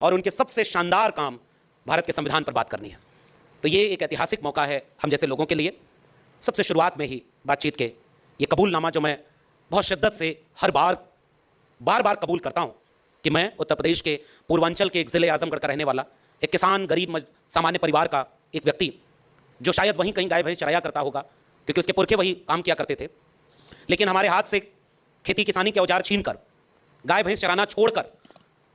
और उनके सबसे शानदार काम भारत के संविधान पर बात करनी है। तो ये एक ऐतिहासिक मौका है हम जैसे लोगों के लिए। सबसे शुरुआत में ही बातचीत के ये कबूलनामा जो मैं बहुत शिद्दत से हर बार बार कबूल करता हूँ कि मैं उत्तर प्रदेश के पूर्वांचल के एक ज़िले आजमगढ़ का रहने वाला एक किसान, गरीब, सामान्य परिवार का एक व्यक्ति, जो शायद वहीं कहीं गाय भैंस चराया करता होगा क्योंकि उसके पुरखे वही काम किया करते थे, लेकिन हमारे हाथ से खेती किसानी के औजार छीनकर, गाय भैंस चराना छोड़कर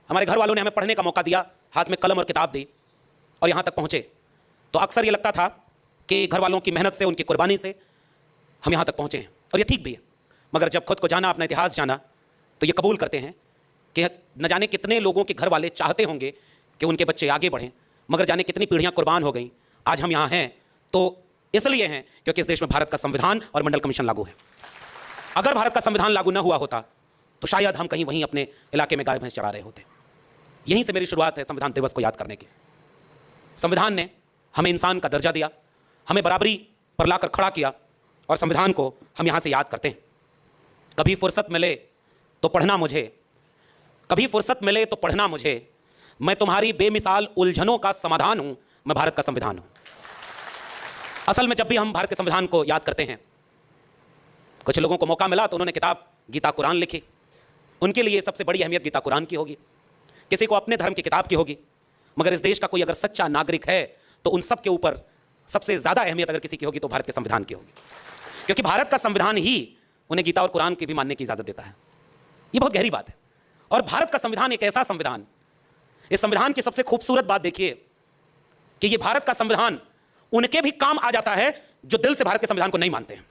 हमारे घर वालों ने हमें पढ़ने का मौका दिया, हाथ में कलम और किताब दी और यहाँ तक पहुँचे। तो अक्सर ये लगता था कि घर वालों की मेहनत से, उनकी कुर्बानी से हम यहाँ तक पहुँचे हैं, और ये ठीक भी है। मगर जब खुद को जाना, अपना इतिहास जाना, तो ये कबूल करते हैं कि न जाने कितने लोगों के घर वाले चाहते होंगे कि उनके बच्चे आगे बढ़ें, मगर जाने कितनी पीढ़ियाँ कुर्बान हो गई। आज हम यहाँ हैं तो इसलिए हैं क्योंकि इस देश में भारत का संविधान और मंडल कमीशन लागू है। अगर भारत का संविधान लागू न हुआ होता तो शायद हम कहीं वहीं अपने इलाके में गाय भैंस चरा रहे होते। यहीं से मेरी शुरुआत है संविधान दिवस को याद करने की। संविधान ने हमें इंसान का दर्जा दिया, हमें बराबरी पर लाकर खड़ा किया, और संविधान को हम यहाँ से याद करते हैं। कभी फुर्सत मिले तो पढ़ना मुझे, कभी फुर्सत मिले तो पढ़ना मुझे, मैं तुम्हारी बेमिसाल उलझनों का समाधान हूं, मैं भारत का संविधान हूं। असल में जब भी हम भारत के संविधान को याद करते हैं, कुछ लोगों को मौका मिला तो उन्होंने किताब गीता कुरान लिखी। उनके लिए सबसे बड़ी अहमियत गीता कुरान की होगी, किसी को अपने धर्म की किताब की होगी, मगर इस देश का कोई अगर सच्चा नागरिक है तो उन सब के ऊपर सबसे ज़्यादा अहमियत अगर किसी की होगी तो भारत के संविधान की होगी, क्योंकि भारत का संविधान ही उन्हें गीता और कुरान की भी मानने की इजाज़त देता है। ये बहुत गहरी बात है। और भारत का संविधान एक ऐसा संविधान, इस संविधान की सबसे खूबसूरत बात देखिए कि ये भारत का संविधान उनके भी काम आ जाता है जो दिल से भारत के संविधान को नहीं मानते हैं।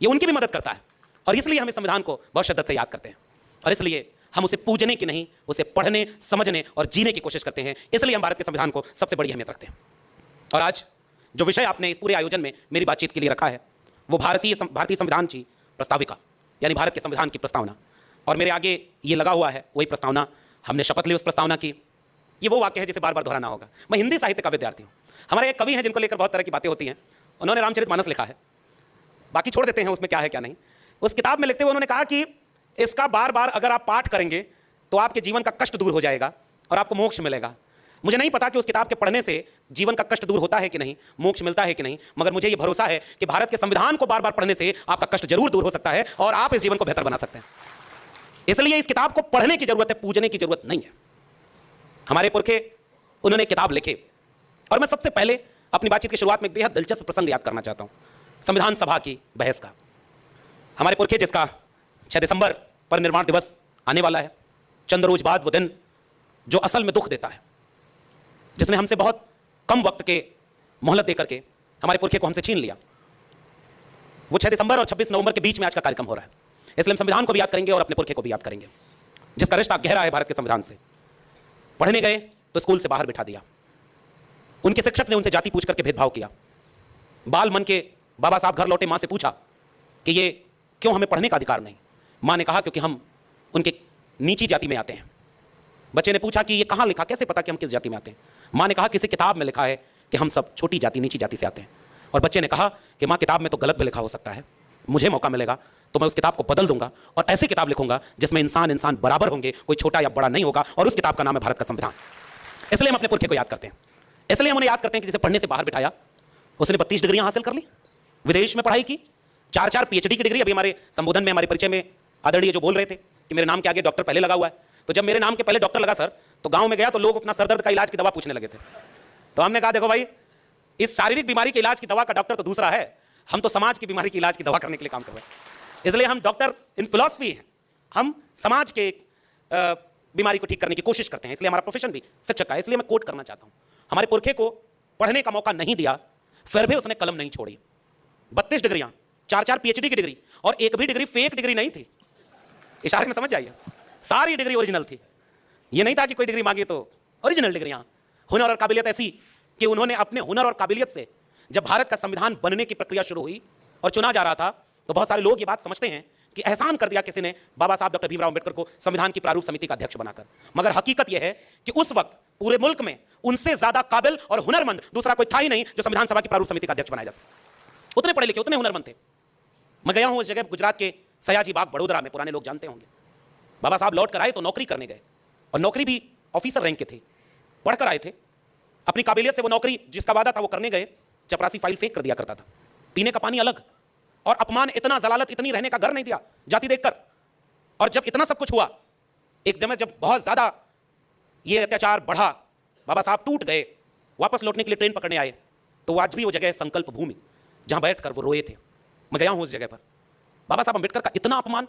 ये उनकी भी मदद करता है, और इसलिए हम इस संविधान को बहुत शिद्दत से याद करते हैं, और इसलिए हम उसे पूजने की नहीं, उसे पढ़ने, समझने और जीने की कोशिश करते हैं। इसलिए हम भारत के संविधान को सबसे बड़ी अहमियत रखते हैं। और आज जो विषय आपने इस पूरे आयोजन में मेरी बातचीत के लिए रखा है वो भारतीय संविधान की प्रस्ताविका, यानी भारत के संविधान की प्रस्तावना। और मेरे आगे ये लगा हुआ है वही प्रस्तावना, हमने शपथ ली उस प्रस्तावना की। ये वो वाक्य है जिसे बार बार दोहराना होगा। मैं हिंदी साहित्य का विद्यार्थी हूँ। हमारे एक कवि हैं जिनको लेकर बहुत तरह की बातें होती हैं। उन्होंने रामचरितमानस लिखा है, बाकी छोड़ देते हैं उसमें क्या है क्या नहीं। उस किताब में लिखते हुए उन्होंने कहा कि इसका बार बार अगर आप पाठ करेंगे तो आपके जीवन का कष्ट दूर हो जाएगा और आपको मोक्ष मिलेगा। मुझे नहीं पता कि उस किताब के पढ़ने से जीवन का कष्ट दूर होता है कि नहीं, मोक्ष मिलता है कि नहीं, मगर मुझे यह भरोसा है कि भारत के संविधान को बार बार पढ़ने से आपका कष्ट जरूर दूर हो सकता है और आप इस जीवन को बेहतर बना सकते हैं। इसलिए इस किताब को पढ़ने की जरूरत है, पूजने की जरूरत नहीं है। हमारे पुरखे उन्होंने किताब लिखे, और मैं सबसे पहले अपनी बातचीत की शुरुआत में एक बेहद दिलचस्प प्रसंग याद करना चाहता हूं, संविधान सभा की बहस का। हमारे पुरखे, जिसका 6 दिसंबर पर निर्माण दिवस आने वाला है, चंद रोज बाद वो दिन जो असल में दुख देता है, जिसने हमसे बहुत कम वक्त के मोहलत देकर के हमारे पुरखे को हमसे छीन लिया, वो 6 दिसंबर और 26 नवंबर के बीच में आज का कार्यक्रम हो रहा है। इसलिए हम संविधान को भी याद करेंगे और अपने पुरखे को भी याद करेंगे, जिसका रिश्ता गहरा है भारत के संविधान से। पढ़ने गए तो स्कूल से बाहर बिठा दिया, उनके शिक्षक ने उनसे जाति पूछ करके भेदभाव किया। बाल मन के बाबा साहब घर लौटे, मां से पूछा कि ये क्यों हमें पढ़ने का अधिकार नहीं। मां ने कहा क्योंकि हम उनके नीची जाति में आते हैं। बच्चे ने पूछा कि ये कहाँ लिखा, कैसे पता कि हम किस जाति में आते हैं। मां ने कहा किसी किताब में लिखा है कि हम सब छोटी जाति, नीची जाति से आते हैं। और बच्चे ने कहा कि मां, किताब में तो गलत भी लिखा हो सकता है, मुझे मौका मिलेगा तो मैं उस किताब को बदल दूंगा और ऐसी किताब लिखूंगा जिसमें इंसान बराबर होंगे, कोई छोटा या बड़ा नहीं होगा, और उस किताब का नाम है भारत का संविधान। इसलिए हम अपने पुरखे को याद करते हैं। इसलिए हम उन्हें याद करते हैं कि जिसे पढ़ने से बाहर बिठाया, उसने 32 डिग्रियां हासिल कर ली, विदेश में पढ़ाई की, 4 पीएचडी की डिग्री। अभी हमारे संबोधन में, हमारे परिचय में आदरणीय जो बोल रहे थे कि मेरे नाम के आगे डॉक्टर पहले लगा हुआ है, तो जब मेरे नाम के पहले डॉक्टर लगा सर, तो गांव में गया तो लोग अपना सरदर्द का इलाज की दवा पूछने लगे थे। तो हमने कहा देखो भाई, इस शारीरिक बीमारी के इलाज की दवा का डॉक्टर तो दूसरा है, हम तो समाज की बीमारी के इलाज की दवा करने के लिए काम कर रहे हैं। इसलिए हम डॉक्टर इन फिलॉसफी हैं, हम समाज के बीमारी को ठीक करने की कोशिश करते हैं। इसलिए हमारा प्रोफेशन भी शिक्षक का है। इसलिए मैं कोट करना चाहता हूँ, हमारे पुरखे को पढ़ने का मौका नहीं दिया, फिर भी उसने कलम नहीं छोड़ी। 32 डिग्रियां, 4 पीएचडी की डिग्री, और एक भी डिग्री फेक डिग्री नहीं थी। इशारे में समझ जाइए, सारी डिग्री ओरिजिनल थी। ये नहीं था कि कोई डिग्री मांगी तो ओरिजिनल डिग्रियां। हुनर और काबिलियत ऐसी कि उन्होंने अपने हुनर और काबिलियत से, जब भारत का संविधान बनने की प्रक्रिया शुरू हुई और चुना जा रहा था, तो बहुत सारे लोग ये बात समझते हैं कि एहसान कर दिया किसी ने बाबा साहब डॉक्टर भीमराव अंबेडकर को संविधान की प्रारूप समिति का अध्यक्ष बनाकर। मगर हकीकत यह है कि उस वक्त पूरे मुल्क में उनसे ज्यादा काबिल और हुनरमंद दूसरा कोई था ही नहीं जो संविधान सभा की प्रारूप समिति का अध्यक्ष बनाया जा सके। उतने पढ़े लिखे, उतने हुनरमंद थे। मैं गया हूं उस जगह, गुजरात के सयाजी बाग बड़ोदरा में, पुराने लोग जानते होंगे। बाबा साहब लौट कर आए तो नौकरी करने गए, और नौकरी भी ऑफिसर रैंक के थे। पढ़कर आए थे, अपनी काबिलियत से वो नौकरी जिसका वादा था वो करने गए, चपरासी फाइल फेंक कर दिया करता था, पीने का पानी अलग, और अपमान इतना, जलालत इतनी, रहने का घर नहीं दिया जाति देखकर। और जब इतना सब कुछ हुआ, एक जब बहुत ज्यादा ये अत्याचार बढ़ा, बाबा साहब टूट गए, वापस लौटने के लिए ट्रेन पकड़ने आए, तो आज भी वो जगह है संकल्प भूमि, जहां बैठकर वो रोए थे। मैं गया हूं उस जगह पर। बाबा साहब अंबेडकर का इतना अपमान,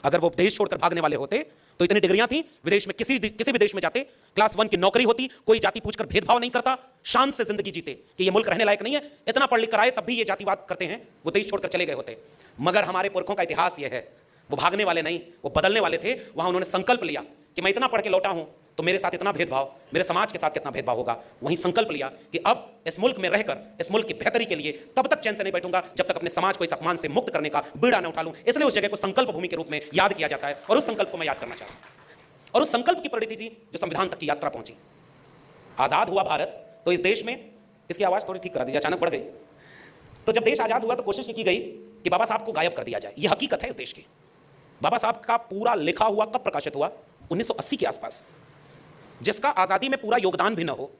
अगर वो देश छोड़कर भागने वाले होते तो इतनी डिग्रियां थी, विदेश में किसी भी देश में जाते, क्लास 1 की नौकरी होती, कोई जाति पूछकर भेदभाव नहीं करता, शान से जिंदगी जीते कि ये मुल्क रहने लायक नहीं है, इतना पढ़ लिख कर आए तब भी ये जातिवाद करते हैं, वो देश छोड़कर चले गए होते। मगर हमारे पुरखों का इतिहास ये है, वो भागने वाले नहीं, वो बदलने वाले थे। वहां उन्होंने संकल्प लिया कि मैं इतना पढ़ के लौटा हूं तो मेरे साथ इतना भेदभाव, मेरे समाज के साथ कितना भेदभाव होगा। वहीं संकल्प लिया कि अब इस मुल्क में रहकर, इस मुल्क की बेहतरी के लिए तब तक चैन से नहीं बैठूंगा जब तक अपने समाज को इस अपमान से मुक्त करने का बीड़ा न उठा लूं। इसलिए उस जगह को संकल्प भूमि के रूप में याद किया जाता है, और उस संकल्प को मैं याद करना चाहता हूं। और उस संकल्प की परिणति थी जो संविधान तक की यात्रा पहुंची। आजाद हुआ भारत तो इस देश में, इसकी आवाज थोड़ी ठीक करा दीजिए, अचानक बढ़ गई। तो जब देश आजाद हुआ तो कोशिश की गई कि बाबा साहब को गायब कर दिया जाए। यह हकीकत है इस देश की। बाबा साहब का पूरा लिखा हुआ कब प्रकाशित हुआ? 1980 के आसपास। जिसका आजादी में पूरा योगदान भी न हो,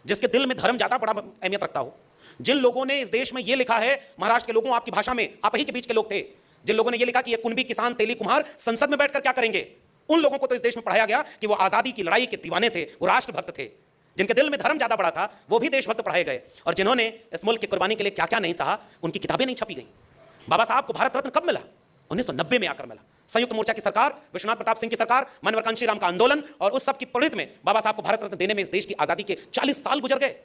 जिसके दिल में धर्म ज्यादा बड़ा अहमियत रखता हो, जिन लोगों ने इस देश में यह लिखा है, महाराष्ट्र के लोगों, आपकी भाषा में, आप ही के बीच के लोग थे, जिन लोगों ने यह लिखा कि ये कुंभी, किसान, तेली, कुम्हार संसद में बैठकर क्या करेंगे, उन लोगों को तो इस देश में पढ़ाया गया कि वो आजादी की लड़ाई के दीवाने थे, वो राष्ट्रभक्त थे। जिनके दिल में धर्म ज्यादा बड़ा था वो भी देशभक्त पढ़ाए गए, और जिन्होंने इस मुल्क की कुर्बानी के लिए क्या क्या नहीं सहा, उनकी किताबें नहीं छपी गई। बाबा साहब को भारत रत्न कब मिला? 1990 में आकर मिला। संयुक्त मोर्चा की सरकार, विश्वनाथ प्रताप सिंह की सरकार, मानवर कांशीराम का आंदोलन, और उस सब की परिणति में बाबा साहब को भारत रत्न देने में इस देश की आजादी के 40 साल गुजर गए,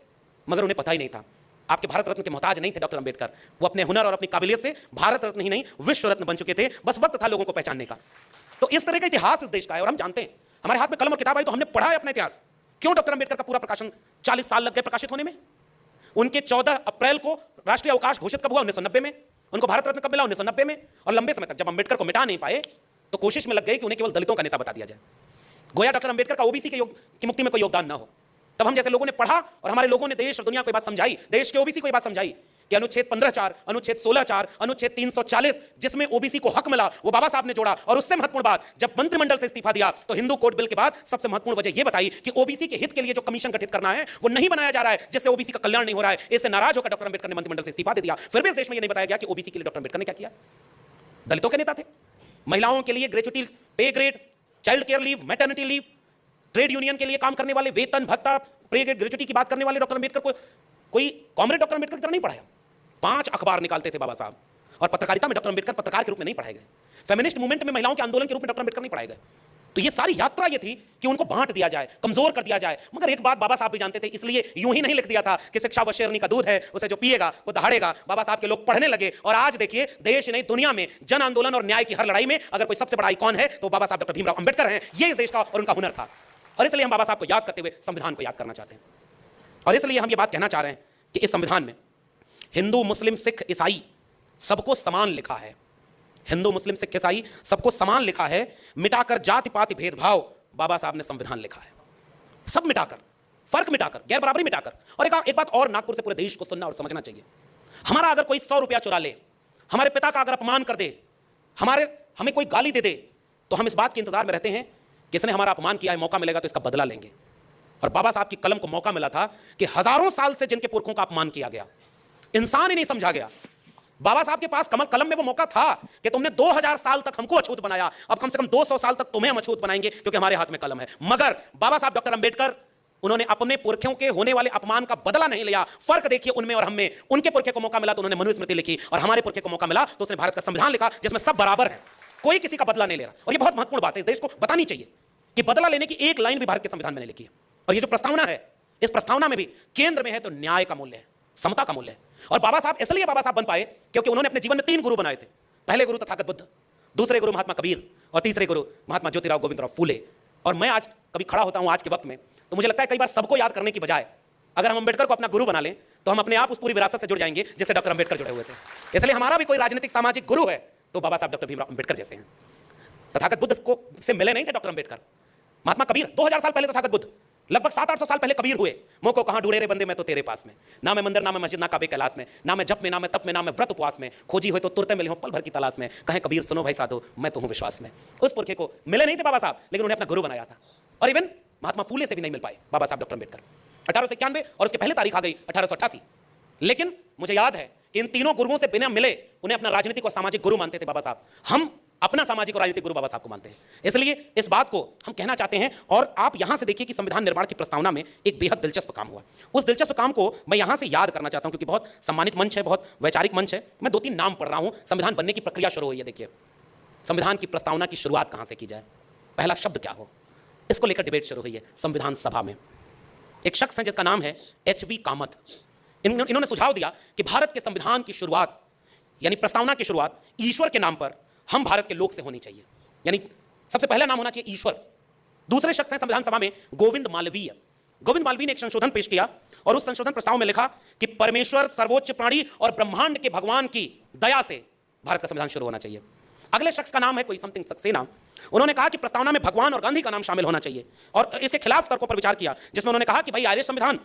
मगर उन्हें पता ही नहीं था। आपके भारत रत्न के मोहताज नहीं थे डॉक्टर अंबेडकर। वो अपने हुनर और अपनी काबिलियत से भारत रत्न ही नहीं, विश्व रत्न बन चुके थे। बस वक्त था लोगों को पहचानने का। तो इस तरह का इतिहास इस देश का है, और हम जानते हैं, हमारे हाथ में कलम और किताब आई तो हमने पढ़ा है अपना इतिहास। क्यों डॉक्टर अंबेडकर का पूरा प्रकाशन 40 साल लग गए प्रकाशित होने में? उनके 14 अप्रैल को राष्ट्रीय अवकाश घोषित कब हुआ? 1990 में। उनको भारत रत्न कब मिला? 1990 में। और लंबे समय तक जब अंबेडकर को मिटा नहीं पाए तो कोशिश में लग गई कि उन्हें केवल दलितों का नेता बता दिया जाए, गोया डॉक्टर अंबेडकर का ओबीसी की मुक्ति में कोई योगदान ना हो। तब हम जैसे लोगों ने पढ़ा और हमारे लोगों ने देश और दुनिया को बात समझाई, देश के ओबीसी को बात समझाई कि अनुच्छेद 15(4), अनुच्छेद 16(4), अनुच्छेद 340 जिसमें ओबीसी को हक मिला, वो बाबा साहब ने जोड़ा। और उससे महत्वपूर्ण बात, जब मंत्रिमंडल से इस्तीफा दिया तो हिंदू कोड बिल के बाद सबसे महत्वपूर्ण वजह यह बताई कि ओबीसी के हित के लिए जो कमीशन गठित करना है वो नहीं बनाया जा रहा है, जिससे ओबीसी का कल्याण नहीं हो रहा है। इससे नाराज होकर डॉक्टर अंबेडकर ने मंत्रिमंडल से इस्तीफा दे दिया। फिर भी इस देश में यह नहीं बताया गया कि ओबीसी के लिए डॉक्टर अंबेडकर ने क्या किया। दलितों के नेता थे, महिलाओं के लिए ग्रेच्युटी, पे grade, child care leave, maternity leave, trade union के लिए काम करने वाले वेतन भत्ता, पे ग्रेड, ग्रेच्युटी की बात करने वाले डॉक्टर अंबेडकर को कोई कॉमरेड डॉक्टर अंबेडकर की तरह नहीं पढ़ाया। 5 अखबार निकालते थे बाबा साहब, और पत्रकारिता में डॉक्टर अंबेडकर पत्रकार के रूप में नहीं पढ़ाए गए। फेमिनिस्ट मूवमेंट में महिलाओं के आंदोलन के रूप में डॉक्टर अंबेडकर नहीं पढ़ाए गए। तो ये सारी यात्रा ये थी कि उनको बांट दिया जाए, कमजोर कर दिया जाए। मगर एक बात बाबा साहब भी जानते थे, इसलिए यूं ही नहीं लिख दिया था कि शिक्षा व शेरनी का दूध है, उसे जो पिएगा वो दहाड़ेगा। बाबा साहब के लोग पढ़ने लगे, और आज देखिए देश नहीं दुनिया में जन आंदोलन और न्याय की हर लड़ाई में अगर कोई सबसे बड़ा आइकॉन है तो बाबा साहब डॉक्टर भीमराव अंबेडकर हैं। ये इस देश का और उनका हुनर था, और इसलिए हम बाबा साहब को याद करते हुए संविधान को याद करना चाहते हैं। और इसलिए हम ये बात कहना चाह रहे हैं कि इस संविधान में हिंदू, मुस्लिम, सिख, ईसाई सबको समान लिखा है। हिंदू, मुस्लिम, सिख, ईसाई सबको समान लिखा है। मिटाकर जाति पाति भेदभाव बाबा साहब ने संविधान लिखा है। सब मिटाकर, फर्क मिटाकर, गैर बराबरी मिटाकर। और एक बात और नागपुर से पूरे देश को सुनना और समझना चाहिए। हमारा अगर कोई 100 रुपया चुरा ले, हमारे पिता का अगर अपमान कर दे, हमें कोई गाली दे दे, तो हम इस बात के इंतजार में रहते हैं कि इसने हमारा अपमान किया है, मौका मिलेगा तो इसका बदला लेंगे। और बाबा साहब की कलम को मौका मिला था कि हजारों साल से जिनके पुरखों का अपमान किया गया, इंसान ही नहीं समझा गया, बाबा साहब के पास कलम में वो मौका था कि तुमने 2000 साल तक हमको अछूत बनाया, अब कम से कम 200 साल तक तुम्हें हम अछूत बनाएंगे क्योंकि हमारे हाथ में कलम है। मगर बाबा साहब डॉक्टर अंबेडकर, उन्होंने अपने पुरखों के होने वाले अपमान का बदला नहीं लिया। फर्क देखिए उनमें और हम में। उनके पुरखे को मौका मिला तो उन्होंने मनुस्मृति लिखी, और हमारे पुरखे को मौका मिला तो उसने भारत का संविधान लिखा जिसमें सब बराबर है, कोई किसी का बदला नहीं ले रहा। और ये बहुत महत्वपूर्ण बात है, इस देश को बतानी चाहिए कि बदला लेने की एक लाइन भी भारत के संविधान में नहीं लिखी है। और ये जो प्रस्तावना है, इस प्रस्तावना में भी केंद्र में है तो न्याय का मूल्य है, समता का मूल्य है। और बाबा साहब इसलिए बाबा साहब बन पाए क्योंकि उन्होंने अपने जीवन में 3 गुरु बनाए थे। पहले गुरु तथागत बुद्ध, दूसरे गुरु महात्मा कबीर, और तीसरे गुरु महात्मा ज्योतिराव गोविंदराव फूले। और मैं आज कभी खड़ा होता हूं आज के वक्त में तो मुझे लगता है कई बार सबको याद करने की बजाय अगर हम अंबेडकर को अपना गुरु बना लें तो हम अपने आप उस पूरी विरासत से जुड़ जाएंगे जिससे डॉक्टर अंबेडकर जुड़े हुए थे। इसलिए हमारा भी कोई राजनीतिक सामाजिक गुरु है तो बाबा साहब डॉक्टर भीमराव अंबेडकर जैसे हैं। तथागत बुद्ध को से मिले नहीं थे डॉक्टर अंबेडकर। महात्मा कबीर 2000 साल पहले तथागत बुद्ध, लगभग 700-800 साल पहले कबीर हुए। मोह को कहां ढूंढे रे बंदे, मैं तो तेरे पास में। ना मैं मंदिर, ना मैं मस्जिद, ना काबे कैलाश में, ना मैं जप में, ना मैं तप में, ना मैं व्रत उपवास में। खोजी हुए तो तुरते मिले हो पल भर की तलाश में। कहें कबीर सुनो भाई साधो, मैं तो हूं विश्वास में। उस पुरखे को मिले नहीं थे बाबा साहब, लेकिन उन्हें अपना गुरु बनाया था। और इवन महात्मा फूले से भी नहीं मिल पाए बाबा साहब डॉक्टर अंबेडकर। 1891 और उसके पहले तारीख आ गई 1888। लेकिन मुझे याद है कि इन तीनों गुरुओं से बिना मिले उन्हें अपना राजनीतिक और सामाजिक गुरु मानते थे बाबा साहब। हम अपना सामाजिक और राजनीतिक गुरु बाबा साहब को मानते हैं। इसलिए इस बात को हम कहना चाहते हैं। और आप यहां से देखिए कि संविधान निर्माण की प्रस्तावना में एक बेहद दिलचस्प काम हुआ। उस दिलचस्प काम को मैं यहां से याद करना चाहता हूं क्योंकि बहुत सम्मानित मंच है, बहुत वैचारिक मंच है। मैं 2-3 नाम पढ़ रहा हूं। संविधान बनने की प्रक्रिया शुरू हुई है। देखिए संविधान की प्रस्तावना की शुरुआत कहां से की जाए, पहला शब्द क्या हो, इसको लेकर डिबेट शुरू हुई है संविधान सभा में। एक शख्स है जिसका नाम है HV कामत। इन्होंने सुझाव दिया कि भारत के संविधान की शुरुआत यानी प्रस्तावना की शुरुआत ईश्वर के नाम पर हम भारत के लोग से होनी चाहिए, यानी सबसे पहला नाम होना चाहिए ईश्वर। दूसरे शख्स हैं संविधान सभा में गोविंद मालवीय। गोविंद मालवीय ने एक संशोधन पेश किया और उस संशोधन प्रस्ताव में लिखा कि परमेश्वर सर्वोच्च प्राणी और ब्रह्मांड के भगवान की दया से भारत का संविधान शुरू होना चाहिए। अगले शख्स का नाम है कोई समथिंग सक्सेना। उन्होंने कहा कि प्रस्तावना में भगवान और गांधी का नाम शामिल होना चाहिए और इसके खिलाफ तर्कों पर विचार किया, जिसमें उन्होंने कहा कि भाई आर्य संविधान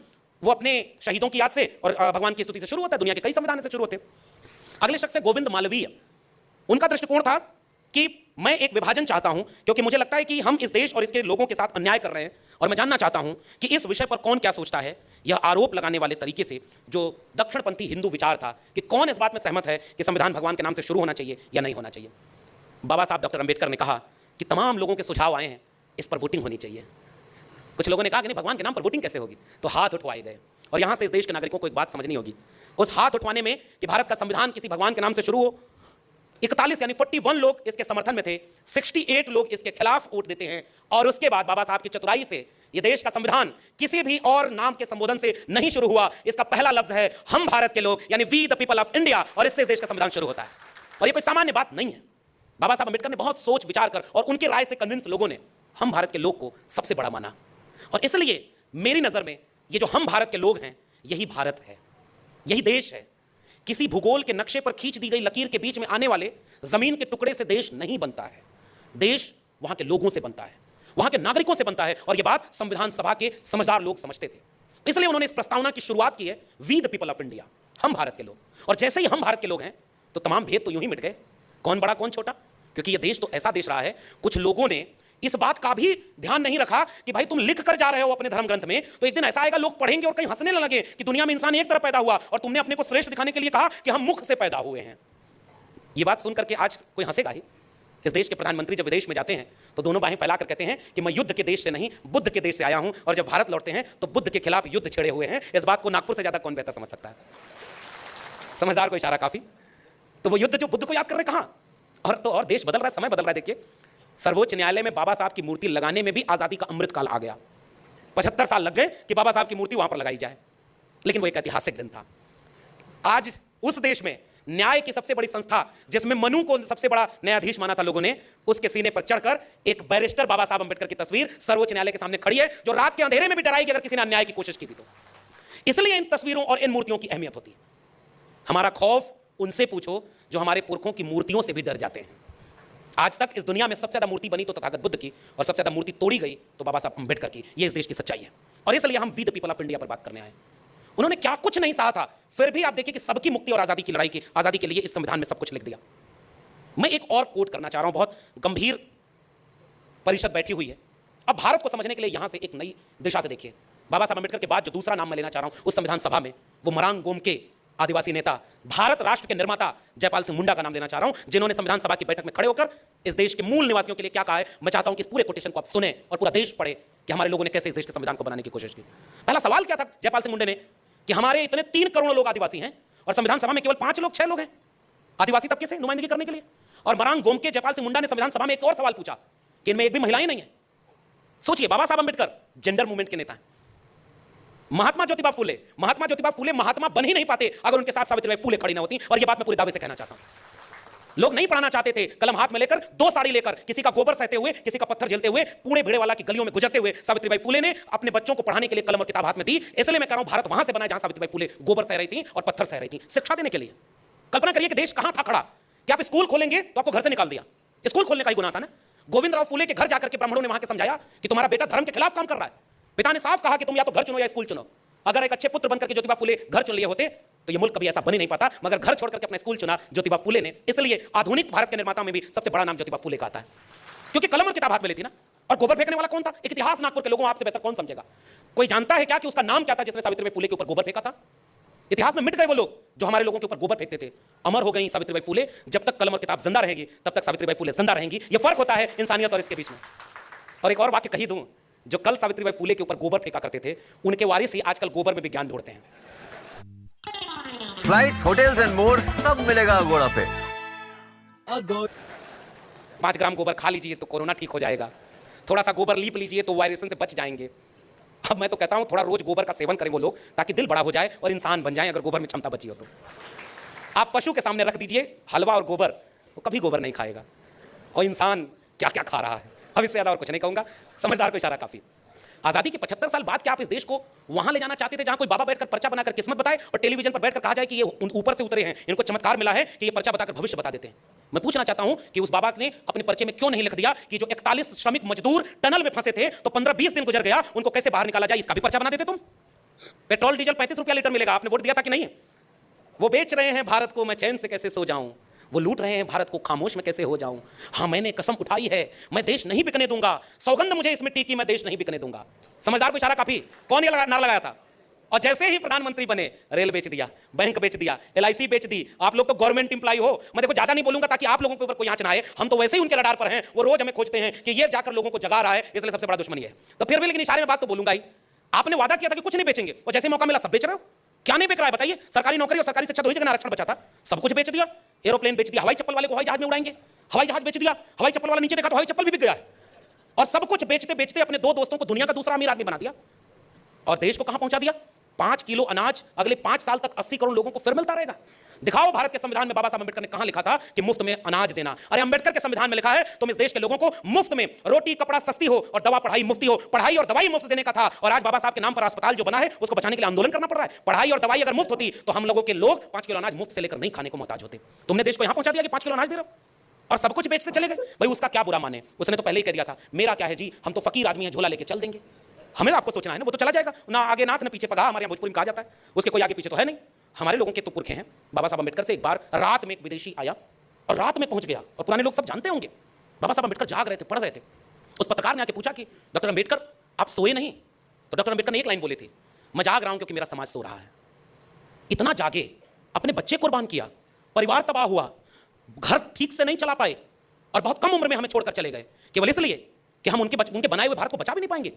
वो अपने शहीदों की याद से और भगवान की स्तुति से शुरू होता है, दुनिया के कई संविधान से शुरू होते हैं। अगले शख्स है गोविंद मालवीय। उनका दृष्टिकोण था कि मैं एक विभाजन चाहता हूं क्योंकि मुझे लगता है कि हम इस देश और इसके लोगों के साथ अन्याय कर रहे हैं और मैं जानना चाहता हूं कि इस विषय पर कौन क्या सोचता है। यह आरोप लगाने वाले तरीके से जो दक्षिणपंथी हिंदू विचार था कि कौन इस बात में सहमत है कि संविधान भगवान के नाम से शुरू होना चाहिए या नहीं होना चाहिए। बाबा साहब डॉक्टर अंबेडकर ने कहा कि तमाम लोगों के सुझाव आए हैं, इस पर वोटिंग होनी चाहिए। कुछ लोगों ने कहा कि नहीं भगवान के नाम पर वोटिंग कैसे होगी, तो हाथ उठवाए गए। और यहां से इस देश के नागरिकों को एक बात समझनी होगी, उस हाथ उठवाने में कि भारत का संविधान किसी भगवान के नाम से शुरू हो, 41 यानी 41 लोग इसके समर्थन में थे, 68 लोग इसके खिलाफ वोट देते हैं। और उसके बाद बाबा साहब की चतुराई से यह देश का संविधान किसी भी और नाम के संबोधन से नहीं शुरू हुआ। इसका पहला लफ्ज है हम भारत के लोग यानी we the people of India, और इससे इस देश का संविधान शुरू होता है। और यह कोई सामान्य बात नहीं है। बाबा साहब अंबेडकर ने बहुत सोच विचार कर और उनके राय से कन्विंस लोगों ने हम भारत के लोग को सबसे बड़ा माना। और इसलिए मेरी नजर में ये जो हम भारत के लोग हैं, यही भारत है, यही देश है। किसी भूगोल के नक्शे पर खींच दी गई लकीर के बीच में आने वाले जमीन के टुकड़े से देश नहीं बनता है। देश वहां के लोगों से बनता है, वहां के नागरिकों से बनता है। और यह बात संविधान सभा के समझदार लोग समझते थे। इसलिए उन्होंने इस प्रस्तावना की शुरुआत की है, we the people of India, हम भारत के लोग। और जैसे ही हम भारत के लोग हैं तो तमाम भेद तो यूं ही मिट गए, कौन बड़ा कौन छोटा। क्योंकि यह देश तो ऐसा देश रहा है, कुछ लोगों ने इस बात का भी ध्यान नहीं रखा कि भाई तुम लिख कर जा रहे हो अपने धर्म ग्रंथ में, तो एक दिन ऐसा आएगा लोग पढ़ेंगे और कहीं हंसने न लगे कि दुनिया में इंसान एक तरह पैदा हुआ और तुमने अपने को श्रेष्ठ दिखाने के लिए कहा कि हम मुख से पैदा हुए हैं। ये बात सुनकर के आज कोई हंसेगा ही। इस देश के प्रधानमंत्री जब विदेश में जाते हैं तो दोनों बाहें फैलाकर कहते हैं कि मैं युद्ध के देश से नहीं बुद्ध के देश से आया हूं, और जब भारत लौटते हैं तो बुद्ध के खिलाफ युद्ध छेड़े हुए हैं। इस बात को नागपुर से ज्यादा कौन बेहतर समझ सकता है। समझदार को इशारा काफी। तो वो युद्ध जो बुद्ध को याद कर रहे कहां, और देश बदल रहा है, समय बदल रहा है। देखिए सर्वोच्च न्यायालय में बाबा साहब की मूर्ति लगाने में भी आजादी का अमृतकाल आ गया। 75 साल लग गए कि बाबा साहब की मूर्ति वहां पर लगाई जाए, लेकिन वो एक ऐतिहासिक दिन था। आज उस देश में न्याय की सबसे बड़ी संस्था जिसमें मनु को सबसे बड़ा न्यायाधीश माना था लोगों ने, उसके सीने पर चढ़कर एक बैरिस्टर बाबा साहब अंबेडकर की तस्वीर सर्वोच्च न्यायालय के सामने खड़ी है, जो रात के अंधेरे में भी डराएगी अगर किसी ने अन्याय की कोशिश की थी तो। इसलिए इन तस्वीरों और इन मूर्तियों की अहमियत होती है। हमारा खौफ उनसे पूछो जो हमारे पुरखों की मूर्तियों से भी डर जाते हैं। आज तक इस दुनिया में सबसे ज्यादा मूर्ति बनी तो तथागत बुद्ध की, और सबसे ज्यादा मूर्ति तोड़ी गई तो बाबा साहब अंबेडकर की। ये इस देश की सच्चाई है, और इसलिए हम we the people of India पर बात करने आए। उन्होंने क्या कुछ नहीं सहा था, फिर भी आप देखिए कि सबकी मुक्ति और आजादी की लड़ाई की आजादी के लिए इस संविधान में सब कुछ लिख दिया। मैं एक और कोट करना चाह रहा हूं, बहुत गंभीर परिषद बैठी हुई है। अब भारत को समझने के लिए यहां से एक नई दिशा से देखिए। बाबा साहब अंबेडकर के बाद जो दूसरा नाम मैं लेना चाह रहा हूं उस संविधान सभा में, वो मरांग गोमके आदिवासी नेता, भारत राष्ट्र के निर्माता जयपाल सिंह मुंडा का नाम लेना चाह रहा हूं, जिन्होंने संविधान सभा की बैठक में खड़े होकर इस देश के मूल निवासियों के लिए क्या कहा है। मैं चाहता हूं कि इस पूरे कोटेशन को आप सुने और पूरा देश पढ़े कि हमारे लोगों ने कैसे इस देश के संविधान को बनाने की कोशिश की। पहला सवाल क्या था जयपाल सिंह मुंडे ने कि हमारे इतने 3 करोड़ लोग आदिवासी हैं और संविधान सभा में केवल 5 लोग 6 लोग हैं आदिवासी तबके से नुमाइंदगी करने के लिए। और मरांग गोमके जयपाल सिंह मुंडा ने संविधान सभा में एक और सवाल पूछा कि इनमें एक भी महिलाएं नहीं है। सोचिए, बाबा साहब अंबेडकर जेंडर मूवमेंट के नेता हैं। महात्मा ज्योतिबा फूले महात्मा बन ही नहीं पाते अगर उनके साथ सावित्रीबाई फूले खड़ी ना होती। और यह बात मैं पूरे दावे से कहना चाहता हूं। लोग नहीं पढ़ाना चाहते थे, कलम हाथ में लेकर 2 साड़ी लेकर किसी का गोबर सहते हुए, किसी का पत्थर झेलते हुए, पूरे भिड़ेवाला की गलियों में गुजरते हुए सावित्रीबाई फूले ने अपने बच्चों को पढ़ाने के लिए कलम और किताब हाथ में दी। इसलिए मैं कह रहा हूं भारत वहां से बना जहां सावित्रीबाई फूले गोबर सह रही थी और पत्थर सह रही थी शिक्षा देने के लिए। कल्पना करिए कि देश कहां था खड़ा कि आप स्कूल खोलेंगे तो आपको घर से निकाल दिया। स्कूल खोलने का ही गुनाह था ना। गोविंद राव फूले के घर जाकर के ब्राह्मणों ने वहां के समझाया कि तुम्हारा बेटा धर्म के खिलाफ काम कर रहा है। पिता ने साफ कहा कि तुम या तो घर चुनो या स्कूल चुनो। अगर एक अच्छे पुत्र बनकर के ज्योतिबा फूले घर चुन लिए होते तो ये मुल्क कभी ऐसा बन ही नहीं पाता, मगर घर छोड़ करके अपना स्कूल चुना ज्योतिबा फूले ने। इसलिए आधुनिक भारत के निर्माता में भी सबसे बड़ा नाम ज्योतिबा फूले का आता है, क्योंकि कलम और किताब हाथ में लेती ना। और गोबर फेंकने वाला कौन था? एक इतिहास नागपुर के लोगों, आपसे बेहतर कौन समझेगा? कोई जानता है क्या कि उसका नाम क्या था जिसने सावित्रीबाई फुले के ऊपर गोबर फेंका था? इतिहास में मिट गए वो लोग जो हमारे लोगों के ऊपर गोबर फेंकते थे। अमर हो गई सावित्रीबाई फुले। जब तक कलम और किताब जिंदा रहेगी तब तक सावित्रीबाई फुले जिंदा रहेंगी। ये फर्क होता है इंसानियत और इसके बीच में। और एक और वाक्य कही दूं, जो कल सावित्रीबाई फुले के ऊपर गोबर फेंका करते थे, उनके वारिस ही आजकल गोबर में विज्ञान ढूंढते हैं। फ्लाइट्स, होटल्स एंड मोर सब मिलेगा अगोड़ा पे। 5 ग्राम गोबर खा लीजिए तो कोरोना ठीक हो जाएगा। थोड़ा सा गोबर लीप लीजिए तो वायरस से बच जाएंगे। अब मैं तो कहता हूं थोड़ा रोज गोबर का सेवन करें वो लोग, ताकि दिल बड़ा हो जाए और इंसान बन जाए, अगर गोबर में क्षमता बची हो तो। आप पशु के सामने रख दीजिए हलवा और गोबर, वो कभी गोबर नहीं खाएगा। और इंसान क्या क्या खा रहा है, अब इससे ज्यादा और कुछ नहीं कहूंगा। समझदार को इशारा काफी। आजादी के 75 साल बाद क्या आप इस देश को वहां ले जाना चाहते थे जहां कोई बाबा बैठकर पर्चा बनाकर किस्मत बताए और टेलीविजन पर बैठकर कहा जाए कि ये ऊपर से उतरे हैं, इनको चमत्कार मिला है कि ये पर्चा बताकर भविष्य बता देते हैं? मैं पूछना चाहता हूं कि उस बाबा ने अपने पर्चे में क्यों नहीं लिख दिया कि जो 41 श्रमिक मजदूर टनल में फंसे थे तो 15-20 दिन गुजर गया, उनको कैसे बाहर निकाला जाए, इसका भी पर्चा बना देते तुम? पेट्रोल डीजल 35 रुपया लीटर मिलेगा, आपने वोट दिया था कि नहीं? वो बेच रहे हैं भारत को, मैं चैन से कैसे सो जाऊं। वो लूट रहे हैं भारत को, खामोश में कैसे हो जाऊं। हाँ, मैंने कसम उठाई है, मैं देश नहीं बिकने दूंगा। सौगंध मुझे इस मिट्टी की, मैं देश नहीं बिकने दूंगा। समझदार को इशारा काफी। कौन ये नारा लगाया था? और जैसे ही प्रधानमंत्री बने, रेल बेच दिया, बैंक बेच दिया, LIC बेच दी। आप लोग तो गवर्नमेंट इंप्लॉय हो। मैं देखो ज्यादा नहीं बोलूंगा ताकि आप लोगों के ऊपर कोई आंच ना आए। हम तो वैसे ही उनके रडार पर हैं, वो रोज हमें खोजते हैं कि ये जाकर लोगों को जगा रहा है, इसलिए सबसे बड़ा दुश्मनी है। तो फिर भी लेकिन इशारे में बात तो बोलूंगा ही। आपने वादा किया था कि कुछ नहीं बेचेंगे, और जैसे मौका मिला सब बेच रहे हो। क्या नहीं बिक रहा है बताइए? सरकारी नौकरी और सरकारी शिक्षा तो ही जगह आरक्षण बचा था, सब कुछ बेच दिया। एरोप्लेन बेच दिया, हवाई चप्पल वाले को हवाई जहाज में उड़ाएंगे, हवाई जहाज बेच दिया। हवाई चप्पल वाला नीचे देखा तो हवाई चप्पल भी बिक गया है। और सब कुछ बेचते बेचते अपने 2 दोस्तों को दुनिया का दूसरा अमीर आदमी बना दिया। और देश को कहां पहुंचा दिया? 5 किलो अनाज अगले 5 साल तक 80 करोड़ लोगों को फिर मिलता रहेगा। दिखाओ भारत के संविधान में बाबा साहब अम्बेडकर ने कहां लिखा था कि मुफ्त में अनाज देना? अरे अम्बेडकर के संविधान में लिखा है तुम इस देश के लोगों को मुफ्त में रोटी कपड़ा सस्ती हो और दवा पढ़ाई मुफ्ती हो। पढ़ाई और दवाई मुफ्त देने का था, और आज बाबा साहब के नाम पर अस्पताल जो बना है उसको बचाने के लिए आंदोलन करना पड़ रहा है। पढ़ाई और दवाई अगर मुफ्त होती तो हम लोगों के लोग 5 किलो अनाज मुफ्त से लेकर नहीं खाने को मोहताज होते। तुमने देश को यहां पहुंचा दिया कि 5 किलो अनाज दे रहे हो और सब कुछ बेचते चले गए। भाई उसका क्या बुरा माने? उसने तो पहले ही कह दिया था मेरा क्या है जी, हम तो फकीर आदमी हैं, झोला लेके चल देंगे। हमें आपको सोचना है ना, वो तो चला जाएगा ना, आगे नाथ ना पीछे पगा, हमारे यहाँ भोजपुरी में कहा जाता है। उसके कोई आगे पीछे तो है नहीं। हमारे लोगों के तो पुरखे हैं। बाबा साहब अम्बेडकर से एक बार रात में एक विदेशी आया और रात में पहुंच गया, और पुराने लोग सब जानते होंगे बाबा साहब अम्बेडकर जाग रहे थे, पढ़ रहे थे। उस पत्रकार ने आके पूछा कि डॉक्टर अम्बेडकर आप सोए नहीं? तो डॉक्टर अम्बेडकर ने एक लाइन बोली थी, मैं जाग रहा हूं क्योंकि मेरा समाज सो रहा है। इतना जागे, अपने बच्चे कुर्बान किया, परिवार तबाह हुआ, घर ठीक से नहीं चला पाए, और बहुत कम उम्र में हमें छोड़कर चले गए, केवल इसलिए कि हम उनके बनाए हुए भारत को बचा भी नहीं पाएंगे।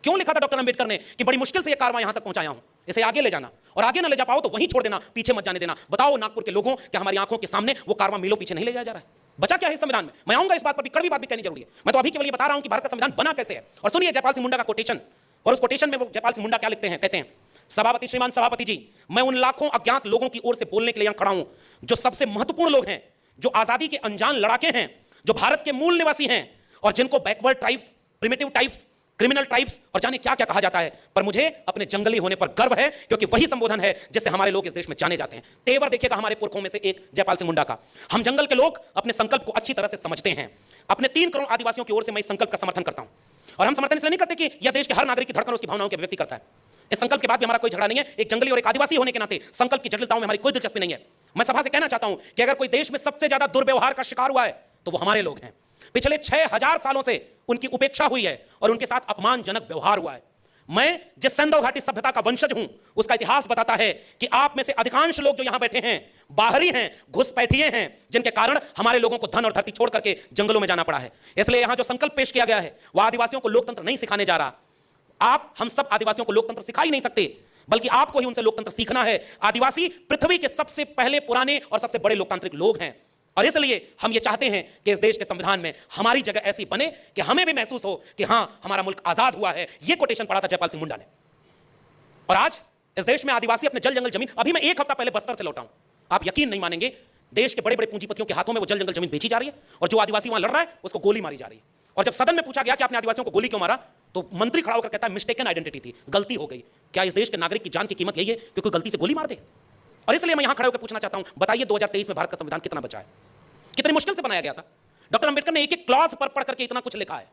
क्यों लिखा था डॉक्टर अंबेडकर ने कि बड़ी मुश्किल से ये कारवां यहां तक पहुंचाया हूं, इसे आगे ले जाना, और आगे ना ले जा पाओ तो वहीं छोड़ देना, पीछे मत जाने देना। बताओ नागपुर के लोगों, क्या हमारी आंखों के सामने वो कारवां मीलों पीछे नहीं ले जाया जा रहा है? बचा क्या है इस संविधान में? मैं आऊंगा इस बात पर भी, कड़वी बात भी कहनी जरूरी है। मैं तो अभी केवल ये बता रहा हूं कि भारत का संविधान बना कैसे है। और सुनिए जयपाल सिंह मुंडा का कोटेशन, और उस कोटेशन में वो जयपाल सिंह मुंडा क्या लिखते हैं, कहते हैं, सभापति श्रीमान सभापति जी, मैं उन लाखों अज्ञात लोगों की ओर से बोलने के लिए यहां खड़ा हूं जो सबसे महत्वपूर्ण लोग हैं, जो आजादी के अनजान लड़ाके हैं, जो भारत के मूल निवासी हैं, और जिनको backward tribes, primitive tribes, criminal tribes और जाने क्या क्या कहा जाता है, पर मुझे अपने जंगली होने पर गर्व है, क्योंकि वही संबोधन है जिससे हमारे लोग इस देश में जाने जाते हैं। तेवर देखिएगा हमारे पुरखों में से एक जयपाल सिंह मुंडा का। हम जंगल के लोग अपने संकल्प को अच्छी तरह से समझते हैं। अपने 3 करोड़ आदिवासियों की ओर से मैं इस संकल्प का समर्थन करता हूं, और हम समर्थन इसलिए नहीं करते कि यह देश के हर नागरिक की धड़कन उसकी भावनाओं की अभिव्यक्ति करता है। इस संकल्प के बाद भी हमारा कोई झगड़ा नहीं है। एक जंगली और एक आदिवासी होने के नाते संकल्प की जटिलताओं में हमारी कोई दिलचस्पी नहीं है। मैं सभा से कहना चाहता हूं कि अगर कोई देश में सबसे ज्यादा दुर्व्यवहार का शिकार हुआ है तो वो हमारे लोग हैं। पिछले 6000 सालों से उनकी उपेक्षा हुई है और उनके साथ अपमानजनक व्यवहार हुआ है। मैं जिस सिंधु घाटी सभ्यता का वंशज हूं, उसका इतिहास बताता है कि आप में से अधिकांश लोग जो यहां बैठे हैं बाहरी हैं, घुसपैठिए हैं, जिनके कारण हमारे लोगों को धन और धरती छोड़ करके जंगलों में जाना पड़ा है। इसलिए यहां जो संकल्प पेश किया गया है वह आदिवासियों को लोकतंत्र नहीं सिखाने जा रहा। आप हम सब आदिवासियों को लोकतंत्र सिखा ही नहीं सकते, बल्कि आपको ही उनसे लोकतंत्र सीखना है। आदिवासी पृथ्वी के सबसे पहले, पुराने और सबसे बड़े लोकतांत्रिक लोग हैं, और इसलिए हम ये चाहते हैं कि इस देश के संविधान में हमारी जगह ऐसी बने कि हमें भी महसूस हो कि हां, हमारा मुल्क आजाद हुआ है। यह कोटेशन पढ़ा था जयपाल सिंह मुंडा ने। और आज इस देश में आदिवासी अपने जल जंगल जमीन, अभी मैं 1 हफ्ता पहले बस्तर से लौटा हूं, आप यकीन नहीं मानेंगे, देश के बड़े बड़े पूंजीपतियों के हाथों में वो जल जंगल जमीन बेची जा रही है, और जो आदिवासी वहां लड़ रहा है उसको गोली मारी जा रही है। और जब सदन में पूछा गया कि आपने आदिवासियों को गोली क्यों मारा, तो मंत्री खड़ा होकर कहता है मिस्टेकन आइडेंटिटी थी, गलती हो गई। क्या इस देश के नागरिक की जान की कीमत यही है कि कोई गलती से गोली मार दे? और इसलिए मैं यहां खड़े होकर पूछना चाहता हूं, बताइए 2023 में भारत का संविधान कितना बचा है? कितनी मुश्किल से बनाया गया था। डॉक्टर अंबेडकर ने एक एक क्लॉज पर पढ़ करके इतना कुछ लिखा है,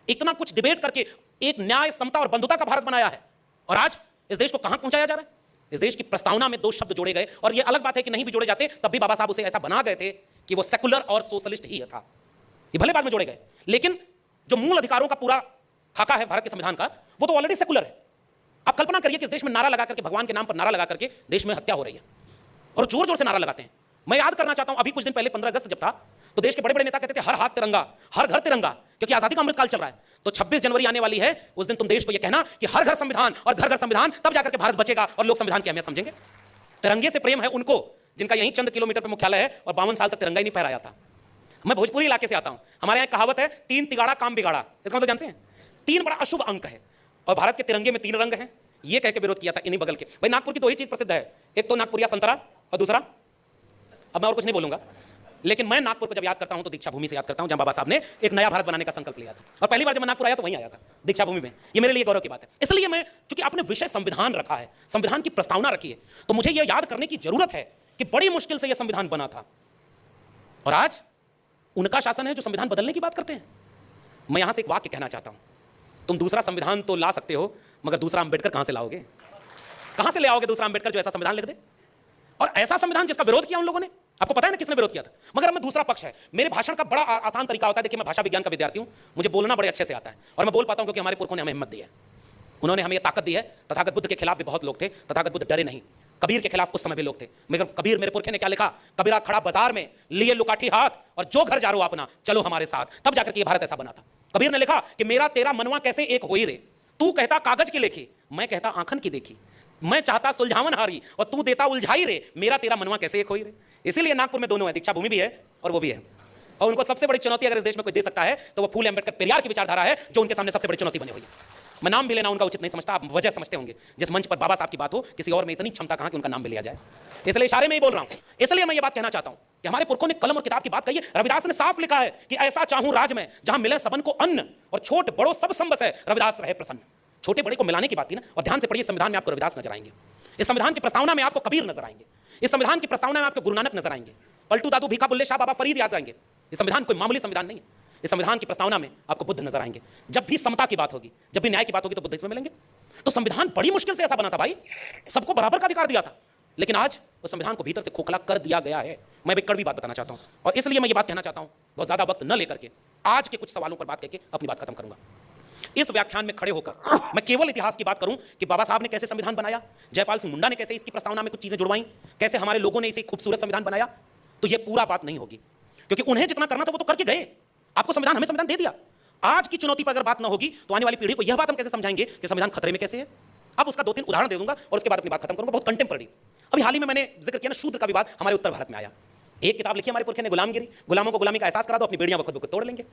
इतना कुछ डिबेट करके एक न्याय, समता और बंधुता का भारत बनाया है। और आज इस देश को कहां पहुंचाया जा रहा है? इस देश की प्रस्तावना में 2 शब्द जोड़े गए, और यह अलग बात है कि नहीं भी जोड़े जाते तब भी बाबा साहब उसे ऐसा बना गए थे कि वो सेकुलर और सोशलिस्ट ही था। ये भले बाद में जोड़े गए, लेकिन जो मूल अधिकारों का पूरा खाका है भारत के संविधान का, वो तो ऑलरेडी सेकुलर है। आप कल्पना करिए कि इस देश में नारा लगा करके, भगवान के नाम पर नारा लगा करके देश में हत्या हो रही है, और जोर जोर से नारा लगाते हैं। मैं याद करना चाहता हूं, अभी कुछ दिन पहले 15 अगस्त जब था, तो देश के बड़े बड़े नेता कहते थे हर हाथ तिरंगा, हर घर तिरंगा, क्योंकि आजादी का अमृतकाल चल रहा है। तो 26 जनवरी आने वाली है, उस दिन तुम देश को यह कहना कि हर घर संविधान, और घर घर संविधान, तब जाकर के भारत बचेगा और लोग संविधान की अहमियत समझेंगे। तिरंगे से प्रेम है उनको जिनका यहीं चंद किलोमीटर पर मुख्यालय है और 52 साल तक तिरंगा ही नहीं फहराया था। मैं भोजपुरी इलाके से आता हूं, हमारे यहाँ कहावत है 3 तिगाड़ा काम बिगाड़ा। इसका मतलब जानते हैं? 3 बड़ा अशुभ अंक है, और भारत के तिरंगे में 3 रंग हैं। ये कह के विरोध किया था इन्हीं बगल के भाई। नागपुर की 2 ही चीज प्रसिद्ध है, एक तो नागपुरिया संतरा और दूसरा, अब मैं और कुछ नहीं बोलूंगा, लेकिन मैं नागपुर को जब याद करता हूं तो दीक्षा भूमि से याद करता हूं, जहां बाबा साहब ने एक नया भारत बनाने का संकल्प लिया था। और पहली बार जब मैं नागपुर आया तो वहीं आया था, दीक्षा भूमि में। ये मेरे लिए गौरव की बात है। इसलिए मैं, चूंकि आपने विषय संविधान रखा है, संविधान की प्रस्तावना रखी है, तो मुझे यह याद करने की जरूरत है कि बड़ी मुश्किल से यह संविधान बना था, और आज उनका शासन है जो संविधान बदलने की बात करते हैं। मैं यहां से एक वाक्य कहना चाहता हूं, तुम दूसरा संविधान तो ला सकते हो, मगर दूसरा अंबेडकर कहां से लाओगे? कहां से ले आओगे दूसरा अंबेडकर जो ऐसा संविधान लिख दे, और ऐसा संविधान जिसका विरोध किया उन लोगों ने? आपको पता है ना किसने विरोध किया था? मगर मैं दूसरा पक्ष है। मेरे भाषण का बड़ा आसान तरीका होता है। देखिए, मैं भाषा विज्ञान का विद्यार्थी हूं, मुझे बोलना बड़े अच्छे से आता है, और मैं बोल पाता हूं क्योंकि हमारे पुरखों ने हमें हिम्मत दी है। उन्होंने हमें यह ताकत दी है। तथागत बुद्ध के खिलाफ भी बहुत लोग थे, तथागत बुद्ध डरे नहीं। कबीर के खिलाफ उस समय भी लोग थे, मगर कबीर मेरे पुरखे ने क्या लिखा? कबीरा खड़ा बाजार में लिए लुकाठी हाथ, और जो घर जा रो अपना चलो हमारे साथ। तब जाकर के भारत ऐसा बना था। कबीर ने लिखा कि मेरा तेरा मनवा कैसे एक होई रे, तू कहता कागज की लेखी, मैं कहता आंखन की देखी, मैं चाहता सुलझावन हारी और तू देता उलझाई रे, मेरा तेरा मनवा कैसे एक होई रे। इसीलिए नागपुर में दोनों है, दीक्षा भूमि भी है और वो भी है। और उनको सबसे बड़ी चुनौती अगर इस देश में कोई दे सकता है तो वो फूले अंबेडकर पेरियार की विचारधारा है, जो उनके सामने सबसे बड़ी चुनौती बनी हुई है। मैं नाम भी लेना उनका उचित नहीं समझता, आप वजह समझते होंगे। जिस मंच पर बाबा साहब की बात हो, किसी और में इतनी क्षमता कहां कि उनका नाम भी लिया जाए। इसलिए इशारे में ही बोल रहा हूं। इसलिए मैं ये बात कहना चाहता हूं कि हमारे पुरखों ने कलम और किताब की बात कही है। रविदास ने साफ लिखा है कि ऐसा चाहूं राज में जहां मिले सबन को अन्न, और छोट बड़ो सब संबस है, रविदास रहे प्रसन्न। छोटे बड़े को मिलाने की बात थी ना। और ध्यान से पढ़िए, संविधान में आपको रविदास नजर आएंगे, इस संविधान की प्रस्तावना में आपको कबीर नजर आएंगे, इस संविधान की प्रस्तावना में आपको गुरु नानक नजर आएंगे, पलटू दादू भीखा बुल्ले शाह बाबा फरीद याद आएंगे। इस संविधान कोई मामूली संविधान नहीं है। इस संविधान की प्रस्तावना में आपको बुद्ध नजर आएंगे। जब भी समता की बात होगी, जब भी न्याय की बात होगी, तो बुद्ध इसमें मिलेंगे। तो संविधान बड़ी मुश्किल से ऐसा बना था भाई, सबको बराबर का अधिकार दिया था, लेकिन आज उस संविधान को भीतर से खोखला कर दिया गया है। मैं एक कड़वी बात बताना चाहता हूं, और इसलिए मैं ये बात कहना चाहता हूं, बहुत ज्यादा वक्त न लेकर के आज के कुछ सवालों पर बात करके अपनी बात खत्म करूंगा। इस व्याख्यान में खड़े होकर मैं केवल इतिहास की बात करूं कि बाबा साहब ने कैसे संविधान बनाया, जयपाल सिंह मुंडा ने कैसे इसकी प्रस्तावना में कुछ चीजें जुड़वाई, कैसे हमारे लोगों ने इसे खूबसूरत संविधान बनाया। तो ये पूरा बात नहीं होगी, क्योंकि उन्हें जितना करना था वो तो करके गए। आपको संविधान, हमें संविधान दे दिया। आज की चुनौती पर अगर बात ना होगी तो आने वाली पीढ़ी को यह बात हम कैसे समझाएंगे कि संविधान खतरे में कैसे है। अब उसका 2-3 उदाहरण दे दूंगा और उसके बाद अपनी बात खत्म करूंगा, बहुत कंटेम्पररी। अभी हाल ही में मैंने जिक्र किया ना, शूद्र का विवाद हमारे उत्तर भारत में आया। एक किताब लिखी हमारे पुरखे ने, गुलामगिरी, गुलामों को गुलामी का एहसास करा दो, अपनी बेड़ियां खुद तोड़ लेंगे।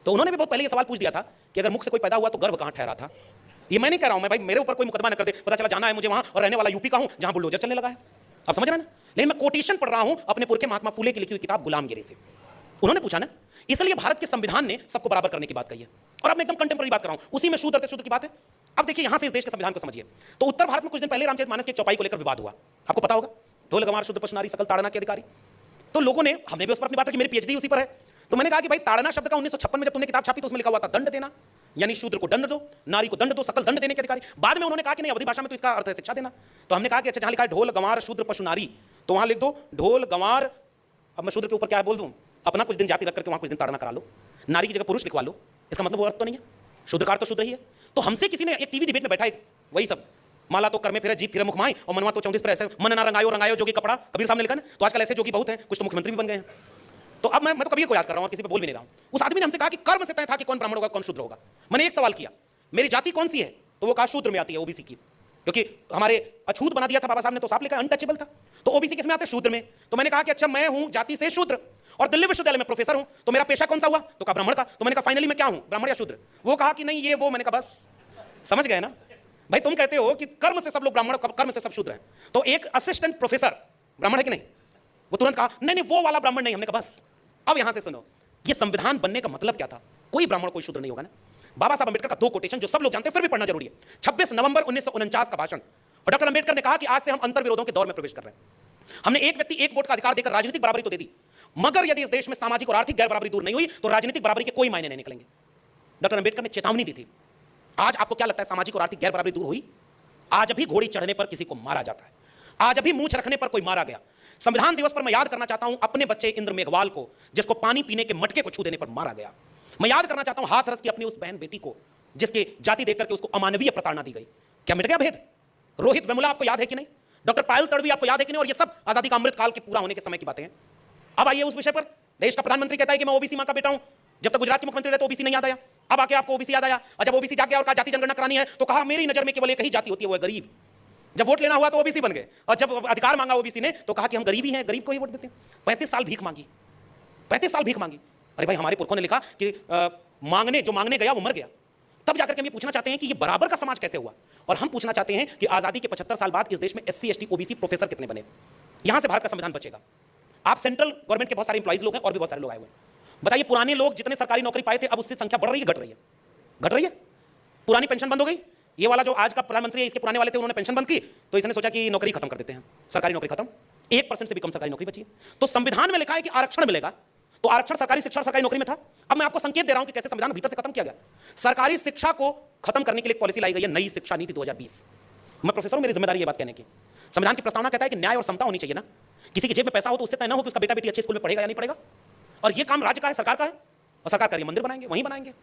तो उन्होंने भी बहुत पहले ये सवाल पूछ दिया था कि अगर मुख से कोई पैदा हुआ तो गर्भ कहां ठहरा था। ये मैं नहीं कह रहा हूं, मैं भाई मेरे ऊपर कोई मुकदमा न कर दे, पता चला जाना है मुझे वहां और रहने वाला यूपी का हूं जहां बुलडोजर चलने लगा है। आप समझ रहे हैं ना? लेकिन मैं कोटेशन पढ़ रहा हूं अपने पुरखे महात्मा फूले की लिखी हुई किताब गुलामगिरी से। उन्होंने पूछा ना, इसलिए भारत के संविधान ने सबको बराबर करने की बात कही है। और अब मैं एकदम कंटेम्पररी बात कर रहा हूं, उसी में शूद्र की बात है। अब देखिए यहां से इस देश के संविधान को समझिए। तो उत्तर भारत में कुछ दिन पहले रामचरितमानस की चौपाई को लेकर विवाद हुआ, आपको पता होगा। ढोल गंवार शुद्ध पशु नारी सकल ताड़ना के अधिकारी। तो लोगों ने, हमने भी उस पर अपनी बात रखी, मेरी पीएचडी उसी पर है। तो मैंने कहा कि भाई ताड़ना शब्द का 1956 में जब तुमने किताब छापी तो उसमें लिखा हुआ था दंड देना, यानी शूद्र को दंड दो, नारी को दंड दो, सकल दंड देने के अधिकारी। बाद में उन्होंने कहा कि नहीं, अवधि भाषा में तो इसका अर्थ है शिक्षा देना। तो हमने कहा कि अच्छा, जहां लिखा है ढोल गंवार शूद्र पशु नारी, तो वहां लिख दो ढोल गंवार। अब मैं शूद्र के ऊपर क्या बोल दूं, अपना कुछ दिन जाति रख करके वहां कुछ दिन ताड़ना करा लो, नारी की जगह पुरुष लिखवा लो। इसका मतलब वो अर्थ तो नहीं है, शूद्रकार तो शूद्र ही है। तो हमसे किसी ने एक टीवी डिबेट में बैठा, वही सब माला तो कर में फिरे, जीप फिरे मुख माई, और मनवा तो 34 पर ऐसे मन ना रंगायो रंगायो जोगी कपड़ा, कबीर साहब ने लिखा ना। तो आजकल ऐसे जोगी बहुत हैं, कुछ तो मुख्यमंत्री भी बन गए हैं। तो अब मैं तो कबीर को याद कर रहा हूं और किसी पे बोल भी नहीं रहा हूं। उस आदमी ने हमसे कहा कि कर्म से तय था कि कौन ब्राह्मण होगा कौन शूद्र होगा। मैंने एक सवाल किया, मेरी जाति कौन सी है? तो वो कहा शूद्र में आती है, ओबीसी की, क्योंकि हमारे अछूत बना दिया था बाबा साहब ने, तो साफ लिखा अनटचेबल था। तो ओबीसी किसमें आते? शूद्र में। तो मैंने कहा कि अच्छा, मैं हूं जाति से शूद्र और दिल्ली विश्वविद्यालय में प्रोफेसर हूं, तो मेरा पेशा कौन सा हुआ? तो कहा ब्राह्मण का। तो मैंने कहा फाइनली मैं क्या हूं, ब्राह्मण या शूद्र? वो कहा कि नहीं ये वो। मैंने कहा बस समझ गए ना भाई, तुम कहते हो कि कर्म से सब लोग ब्राह्मण, कर्म से सब शूद्र हैं। तो एक असिस्टेंट प्रोफेसर ब्राह्मण है कि नहीं? वो तुरंत कहा नहीं नहीं वो वाला ब्राह्मण नहीं। हमने कहा बस अब यहां से सुनो, ये संविधान बनने का मतलब क्या था? कोई ब्राह्मण कोई शूद्र नहीं होगा ना। बाबा साहब अंबेडकर का 2 कोटेशन जो सब लोग जानते हैं, फिर भी पढ़ना जरूरी है। 26 नवंबर 1949 का भाषण, और डॉक्टर अंबेडकर ने कहा कि आज से हम अंतर विरोधों के दौर में प्रवेश कर रहे हैं। हमने एक व्यक्ति एक वोट का अधिकार देकर राजनीतिक बराबरी तो दे दी, मगर यदि इस देश में सामाजिक और आर्थिक गैर बराबरी दूर नहीं हुई तो राजनीतिक बराबरी के कोई मायने नहीं निकलेंगे। डॉक्टर अंबेडकर ने चेतावनी दी थी। आज आपको क्या लगता है सामाजिक और आर्थिक गैर बराबरी दूर हुई? आज भी घोड़ी चढ़ने पर किसी को मारा जाता है, आज भी मूंछ रखने पर कोई मारा गया। संविधान दिवस पर मैं याद करना चाहता हूं अपने बच्चे इंद्र मेघवाल को, जिसको पानी पीने के मटके को छू देने पर मारा गया। मैं याद करना चाहता हूं हाथरस की अपनी उस बहन बेटी को जिसकी जाति देख करके उसको अमानवीय प्रताड़ना दी गई। क्या मिट गया भेद? रोहित वेमुला आपको याद है कि नहीं? डॉक्टर पायल तड़वी आपको याद है कि नहीं? और ये सब आजादी का अमृत काल के पूरा होने के समय की बातें हैं। अब आइए उस विषय पर। देश का प्रधानमंत्री कहता है कि मैं ओबीसी मां का बेटा हूं। जब तक गुजरात के मुख्यमंत्री रहे तो ओबीसी नहीं याद आया, अब आके आपको ओबीसी याद आया। और जब ओबीसी जाके और कहा जाति जनगणना करानी है तो कहा मेरी नजर में केवल एक ही जाति होती है, वो है गरीब। जब वोट लेना हुआ तो ओबीसी बन गए, और जब अधिकार मांगा ओबीसी ने तो कहा कि हम गरीबी हैं, गरीब को ही वोट देते हैं। 35 साल भीख मांगी, 35 साल भीख मांगी। अरे भाई, हमारे पुरखों ने लिखा कि जो मांगने गया वो मर गया। तब जाकर के हम ये पूछना चाहते हैं कि ये बराबर का समाज कैसे हुआ? और हम पूछना चाहते हैं कि आजादी के 75 साल बाद इस देश में SC ST OBC प्रोफेसर कितने बने? यहां से भारत का संविधान बचेगा। आप सेंट्रल गवर्नमेंट के बहुत सारे इंप्लॉइज लोग हैं और भी बहुत सारे लोग आए हुए हैं। बताइए, पुराने लोग जितने सरकारी नौकरी पाए थे अब उससे संख्या बढ़ रही है, घट रही है? घट रही है। पुरानी पेंशन बंद हो गई। ये वाला जो आज का प्रधानमंत्री है, इसके पुराने वाले थे, उन्होंने पेंशन बंद की तो इसने सोचा कि नौकरी खत्म कर देते हैं, सरकारी नौकरी खत्म। 1% से भी कम सरकारी नौकरी बची है। तो संविधान में लिखा है कि आरक्षण मिलेगा, तो आरक्षण सरकारी शिक्षा और सरकारी नौकरी में था। अब मैं आपको संकेत दे रहा हूं कि कैसे संविधान भीतर से खत्म किया गया। सरकारी शिक्षा को खत्म करने के लिए पॉलिसी लाई गई है, नई शिक्षा नीति 2020। मैं प्रोफेसर हूं, मेरी जिम्मेदारी ये बात कहने की। संविधान की प्रस्तावना कहता है कि न्याय और समता होनी चाहिए ना। किसी की जेब में पैसा हो तो उससे तय ना हो कि उसका बेटा बेटी अच्छे स्कूल में पढ़ेगा या नहीं पढ़ेगा। और ये काम राज्य का है, सरकार का है। और सरकार करिए, मंदिर बनाएंगे वहीं बनाएंगे,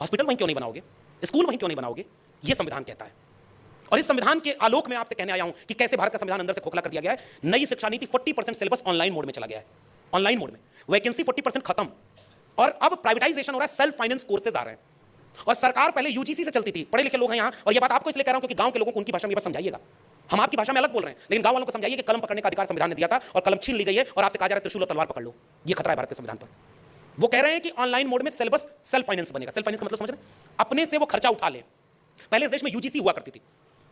हॉस्पिटल वहीं क्यों नहीं बनाओगे, स्कूल वहीं क्यों नहीं बनाओगे? ये संविधान कहता है। और इस संविधान के आलोक में आपसे कहने आया हूं कि कैसे भारत का संविधान अंदर से खोखला कर दिया गया है। नई शिक्षा नीति 40% सिलेबस ऑनलाइन मोड में चला गया है, ऑनलाइन मोड में। वैकेंसी 40% खत्म, और अब प्राइवेटाइजेशन हो रहा है, सेल्फ फाइनेंस कोर्सेज आ रहे हैं। और सरकार पहले UGC से चलती थी, पढ़े लिखे लोग हैं यहाँ। और ये बात आपको इसलिए कह रहा हूं क्योंकि गांव के लोगों को उनकी भाषा में समझाइएगा। हम आपकी भाषा में अलग बोल रहे हैं, लेकिन गांव वालों को समझाइए कि कलम पकड़ने का अधिकार संविधान ने दिया था और कलम छीन ली गई है और आपसे कहा जा रहा है त्रिशूल और तलवार पकड़ लो। ये खतरा है भारत के संविधान पर। वो कह रहे हैं कि ऑनलाइन मोड में सिलेबस सेल्फ फाइनेंस बनेगा। सेल्फ फाइनेंस का मतलब समझ रहे हैं? अपने से वो खर्चा उठा ले। पहले इस देश में UGC हुआ करती थी,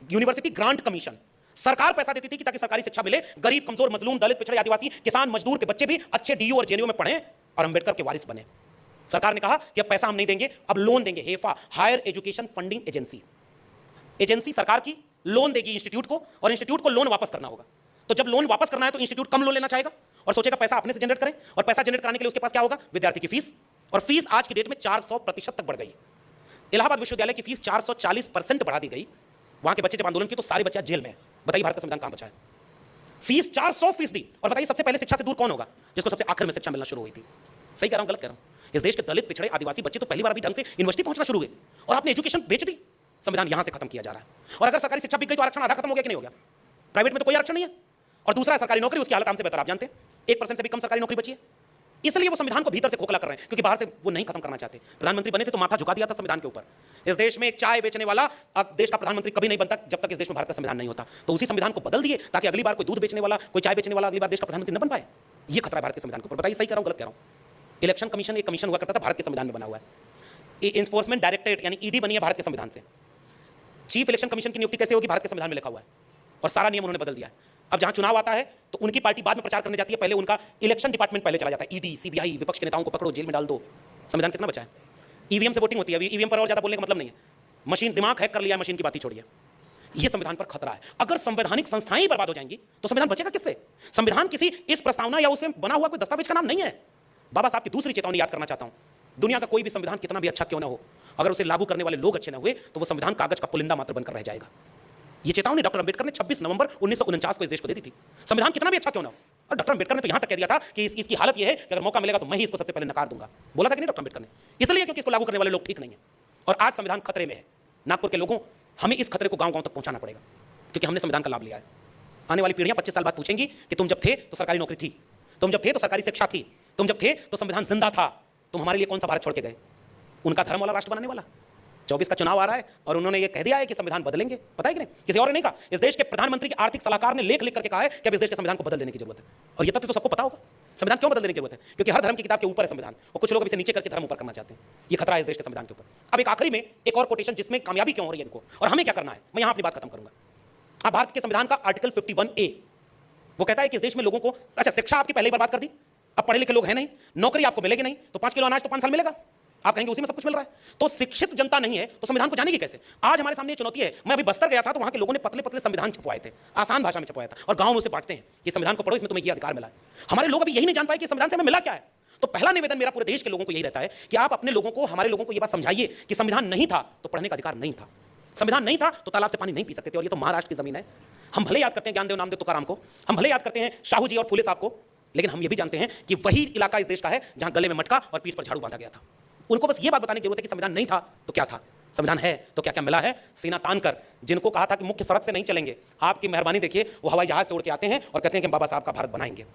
यूनिवर्सिटी ग्रांट कमीशन। सरकार पैसा देती थी कि ताकि सरकारी शिक्षा मिले, गरीब, कमजोर, मजलूम, दलित, पिछड़े, आदिवासी, किसान, मजदूर के बच्चे भी अच्छे DU और JNU में पढ़ें और अंबेडकर के वारिस बने। सरकार ने कहा कि अब पैसा हम नहीं देंगे, अब लोन देंगे। HEFA, higher education funding agency, agency सरकार की लोन देगी इंस्टीट्यूट को, और इंस्टीट्यूट को लोन वापस करना होगा। तो जब लोन वापस करना है तो इंस्टीट्यूट कम लोन लेना चाहेगा और सोचेगा पैसा अपने से जनरेट करें। और पैसा जनरेट कराने के लिए उसके पास क्या होगा? विद्यार्थी की फीस। और फीस आज की डेट में 400% तक बढ़ गई। इलाहाबाद विश्वविद्यालय की फीस 440% बढ़ा दी गई। वहां के बच्चे जब आंदोलन किए तो सारे बच्चे जेल में हैं। बताइए भारत का संविधान कहां बचा है? फीस 400%। और बताइए सबसे पहले शिक्षा से दूर कौन होगा? जिसको सबसे आखिर में शिक्षा मिलना शुरू हुई थी। सही कह रहा हूं, गलत कह रहा हूं? इस देश के दलित, पिछड़े, आदिवासी बच्चे तो पहली बार अभी ढंग से यूनिवर्सिटी पहुंचना शुरू हुए, और आपने एजुकेशन बेच दी। संविधान यहां से खत्म किया जा रहा है। और अगर सरकारी शिक्षा बिक गई तो आरक्षण आधा खत्म हो गया कि नहीं हो गया? प्राइवेट में तो कोई आरक्षण नहीं है। और दूसरा सरकारी नौकरी, उसकी हालत हमसे बेहतर आप जानते हैं। 1% से भी कम सरकारी नौकरी बची है। इसलिए वो संविधान को भीतर से खोखला कर रहे हैं, क्योंकि बाहर से वो नहीं खत्म करना चाहते। प्रधानमंत्री बने थे तो माथा झुका दिया था संविधान के ऊपर। इस देश में एक चाय बेचने वाला अब देश का प्रधानमंत्री कभी नहीं बनता जब तक इस देश में भारत का संविधान नहीं होता। तो उसी संविधान को बदल दिए ताकि अगली बार कोई दूध बेचने वाला, कोई चाय बेचने वाला अगली बार देश का प्रधानमंत्री न बन पाए। ये खतरा है भारत के संविधान के ऊपर। बताइए सही कह रहा हूं, गलत कह रहा हूं? इलेक्शन कमीशन एक कमीशन हुआ करता था, भारत के संविधान में बना हुआ है। इन्फोर्समेंट डायरेक्टरेट यानी ED बनी है भारत के संविधान से। चीफ इलेक्शन कमीशन की नियुक्ति कैसे होगी? भारत के संविधान में लिखा हुआ है। और सारा नियम उन्होंने बदल दिया है। अब जहां चुनाव आता है तो उनकी पार्टी बाद में प्रचार करने जाती है, पहले उनका इलेक्शन डिपार्टमेंट पहले चला जाता है। ED, CBI, विपक्ष के नेताओं को पकड़ो, जेल में डाल दो। संविधान कितना बचा है? EVM से वोटिंग होती है। EVM पर और ज्यादा बोलने का मतलब नहीं है। मशीन दिमाग हैक कर लिया, मशीन की बात ही छोड़िए। यह संविधान पर खतरा है। अगर संवैधानिक संस्थाएं ही बर्बाद हो जाएंगी तो संविधान बचेगा किससे? संविधान किसी इस प्रस्तावना या उससे बना हुआ कोई दस्तावेज का नाम नहीं है। बाबा साहब की दूसरी चेतावनी याद करना चाहता हूं। दुनिया का कोई भी संविधान कितना भी अच्छा क्यों ना हो, अगर उसे लागू करने वाले लोग अच्छे ना हुए तो वो संविधान कागज का पुलिंदा मात्र बनकर रह जाएगा। ये चेतावनी डॉक्टर अंबेडकर ने 26 नवंबर 1949 को इस देश को दे दी थी। संविधान कितना भी अच्छा क्यों ना हो। और डॉक्टर अंबेडकर ने तो यहां तक कह दिया था कि इसकी हालत यह है कि अगर मौका मिलेगा तो मैं ही इसको सबसे पहले नकार दूंगा। बोला था कि नहीं डॉक्टर अंबेडकर ने? इसलिए क्योंकि इसको लागू करने वाले लोग ठीक नहीं है। और आज संविधान खतरे में है। नागपुर के लोगों, हमें इस खतरे को गांव-गांव तक पहुंचाना पड़ेगा, क्योंकि हमने संविधान का लाभ लिया है। आने वाली पीढ़ियां 25 साल बाद पूछेंगी कि तुम जब थे तो सरकारी नौकरी थी, तुम जब थे तो सरकारी शिक्षा थी, तुम जब थे तो संविधान जिंदा था, तुम हमारे लिए कौन सा भारत छोड़ के गए? उनका धर्म वाला राष्ट्र बनाने वाला। 24 का चुनाव आ रहा है और उन्होंने ये कह दिया है कि संविधान बदलेंगे। पता है कि नहीं? किसी और ने नहीं कहा। इस देश के प्रधानमंत्री के आर्थिक सलाहकार ने लेख लिख करके कहा है कि अब इस देश के संविधान को बदल देने की जरूरत है। और ये तथ्य तो सबको पता होगा। संविधान क्यों बदल देने की जरूरत है? क्योंकि हर धर्म की किताब के ऊपर है संविधान, और कुछ लोग इसे नीचे करके धर्म ऊपर करना चाहते हैं। ये खतरा है इस देश के संविधान के ऊपर। अब एक आखिरी में एक और कोटेशन जिसमें कामयाबी क्यों हो रही है इनको और हमें क्या करना है, मैं यहां अपनी बात खत्म करूंगा। अब भारत के संविधान का आर्टिकल 51A वो कहता है कि इस देश में लोगों को, अच्छा शिक्षा आपकी पहले ही बर्बाद कर दी, अब पढ़े लिखे लोग हैं नहीं, नौकरी आपको मिलेगी नहीं, तो 5 किलो अनाज तो 5 साल मिलेगा, आप कहेंगे उसी में सब कुछ मिल रहा है। तो शिक्षित जनता नहीं है तो संविधान को जानेगी कैसे? आज हमारे सामने चुनौती है। मैं अभी बस्तर गया था तो वहां के लोगों ने पतले पतले संविधान छपवाए थे, आसान भाषा में छपवाया था, और गांव में उसे बांटते हैं कि संविधान को पढ़ो, इसमें तुम्हें ये अधिकार मिला है। हमारे लोग अभी यही नहीं जान पाए कि संविधान से हमें मिला क्या है। तो पहला निवेदन मेरा पूरे देश के लोगों को यही रहता है कि आप अपने लोगों को, हमारे लोगों को यह बात समझाइए कि संविधान नहीं था तो पढ़ने का अधिकार नहीं था, संविधान नहीं था तो तालाब से पानी नहीं पी सकते थे। और ये तो महाराष्ट्र की जमीन है। हम भले याद करते हैं ज्ञानदेव नामदेव तुकाराम को, हम भले याद करते हैं शाहू जी और फूले साहब को, लेकिन हम ये भी जानते हैं कि वही इलाका इस देश का है जहां गले में मटका और पीठ पर झाड़ू बांधा गया था। उनको बस ये बात बताने की जरूरत है कि संविधान नहीं था तो क्या था, संविधान है तो क्या क्या मिला है। सीना तान कर जिनको कहा था कि मुख्य सड़क से नहीं चलेंगे, आपकी मेहरबानी देखिए वो हवाई जहाज से उड़ के आते हैं और कहते हैं कि बाबा साहब का भारत बनाएंगे।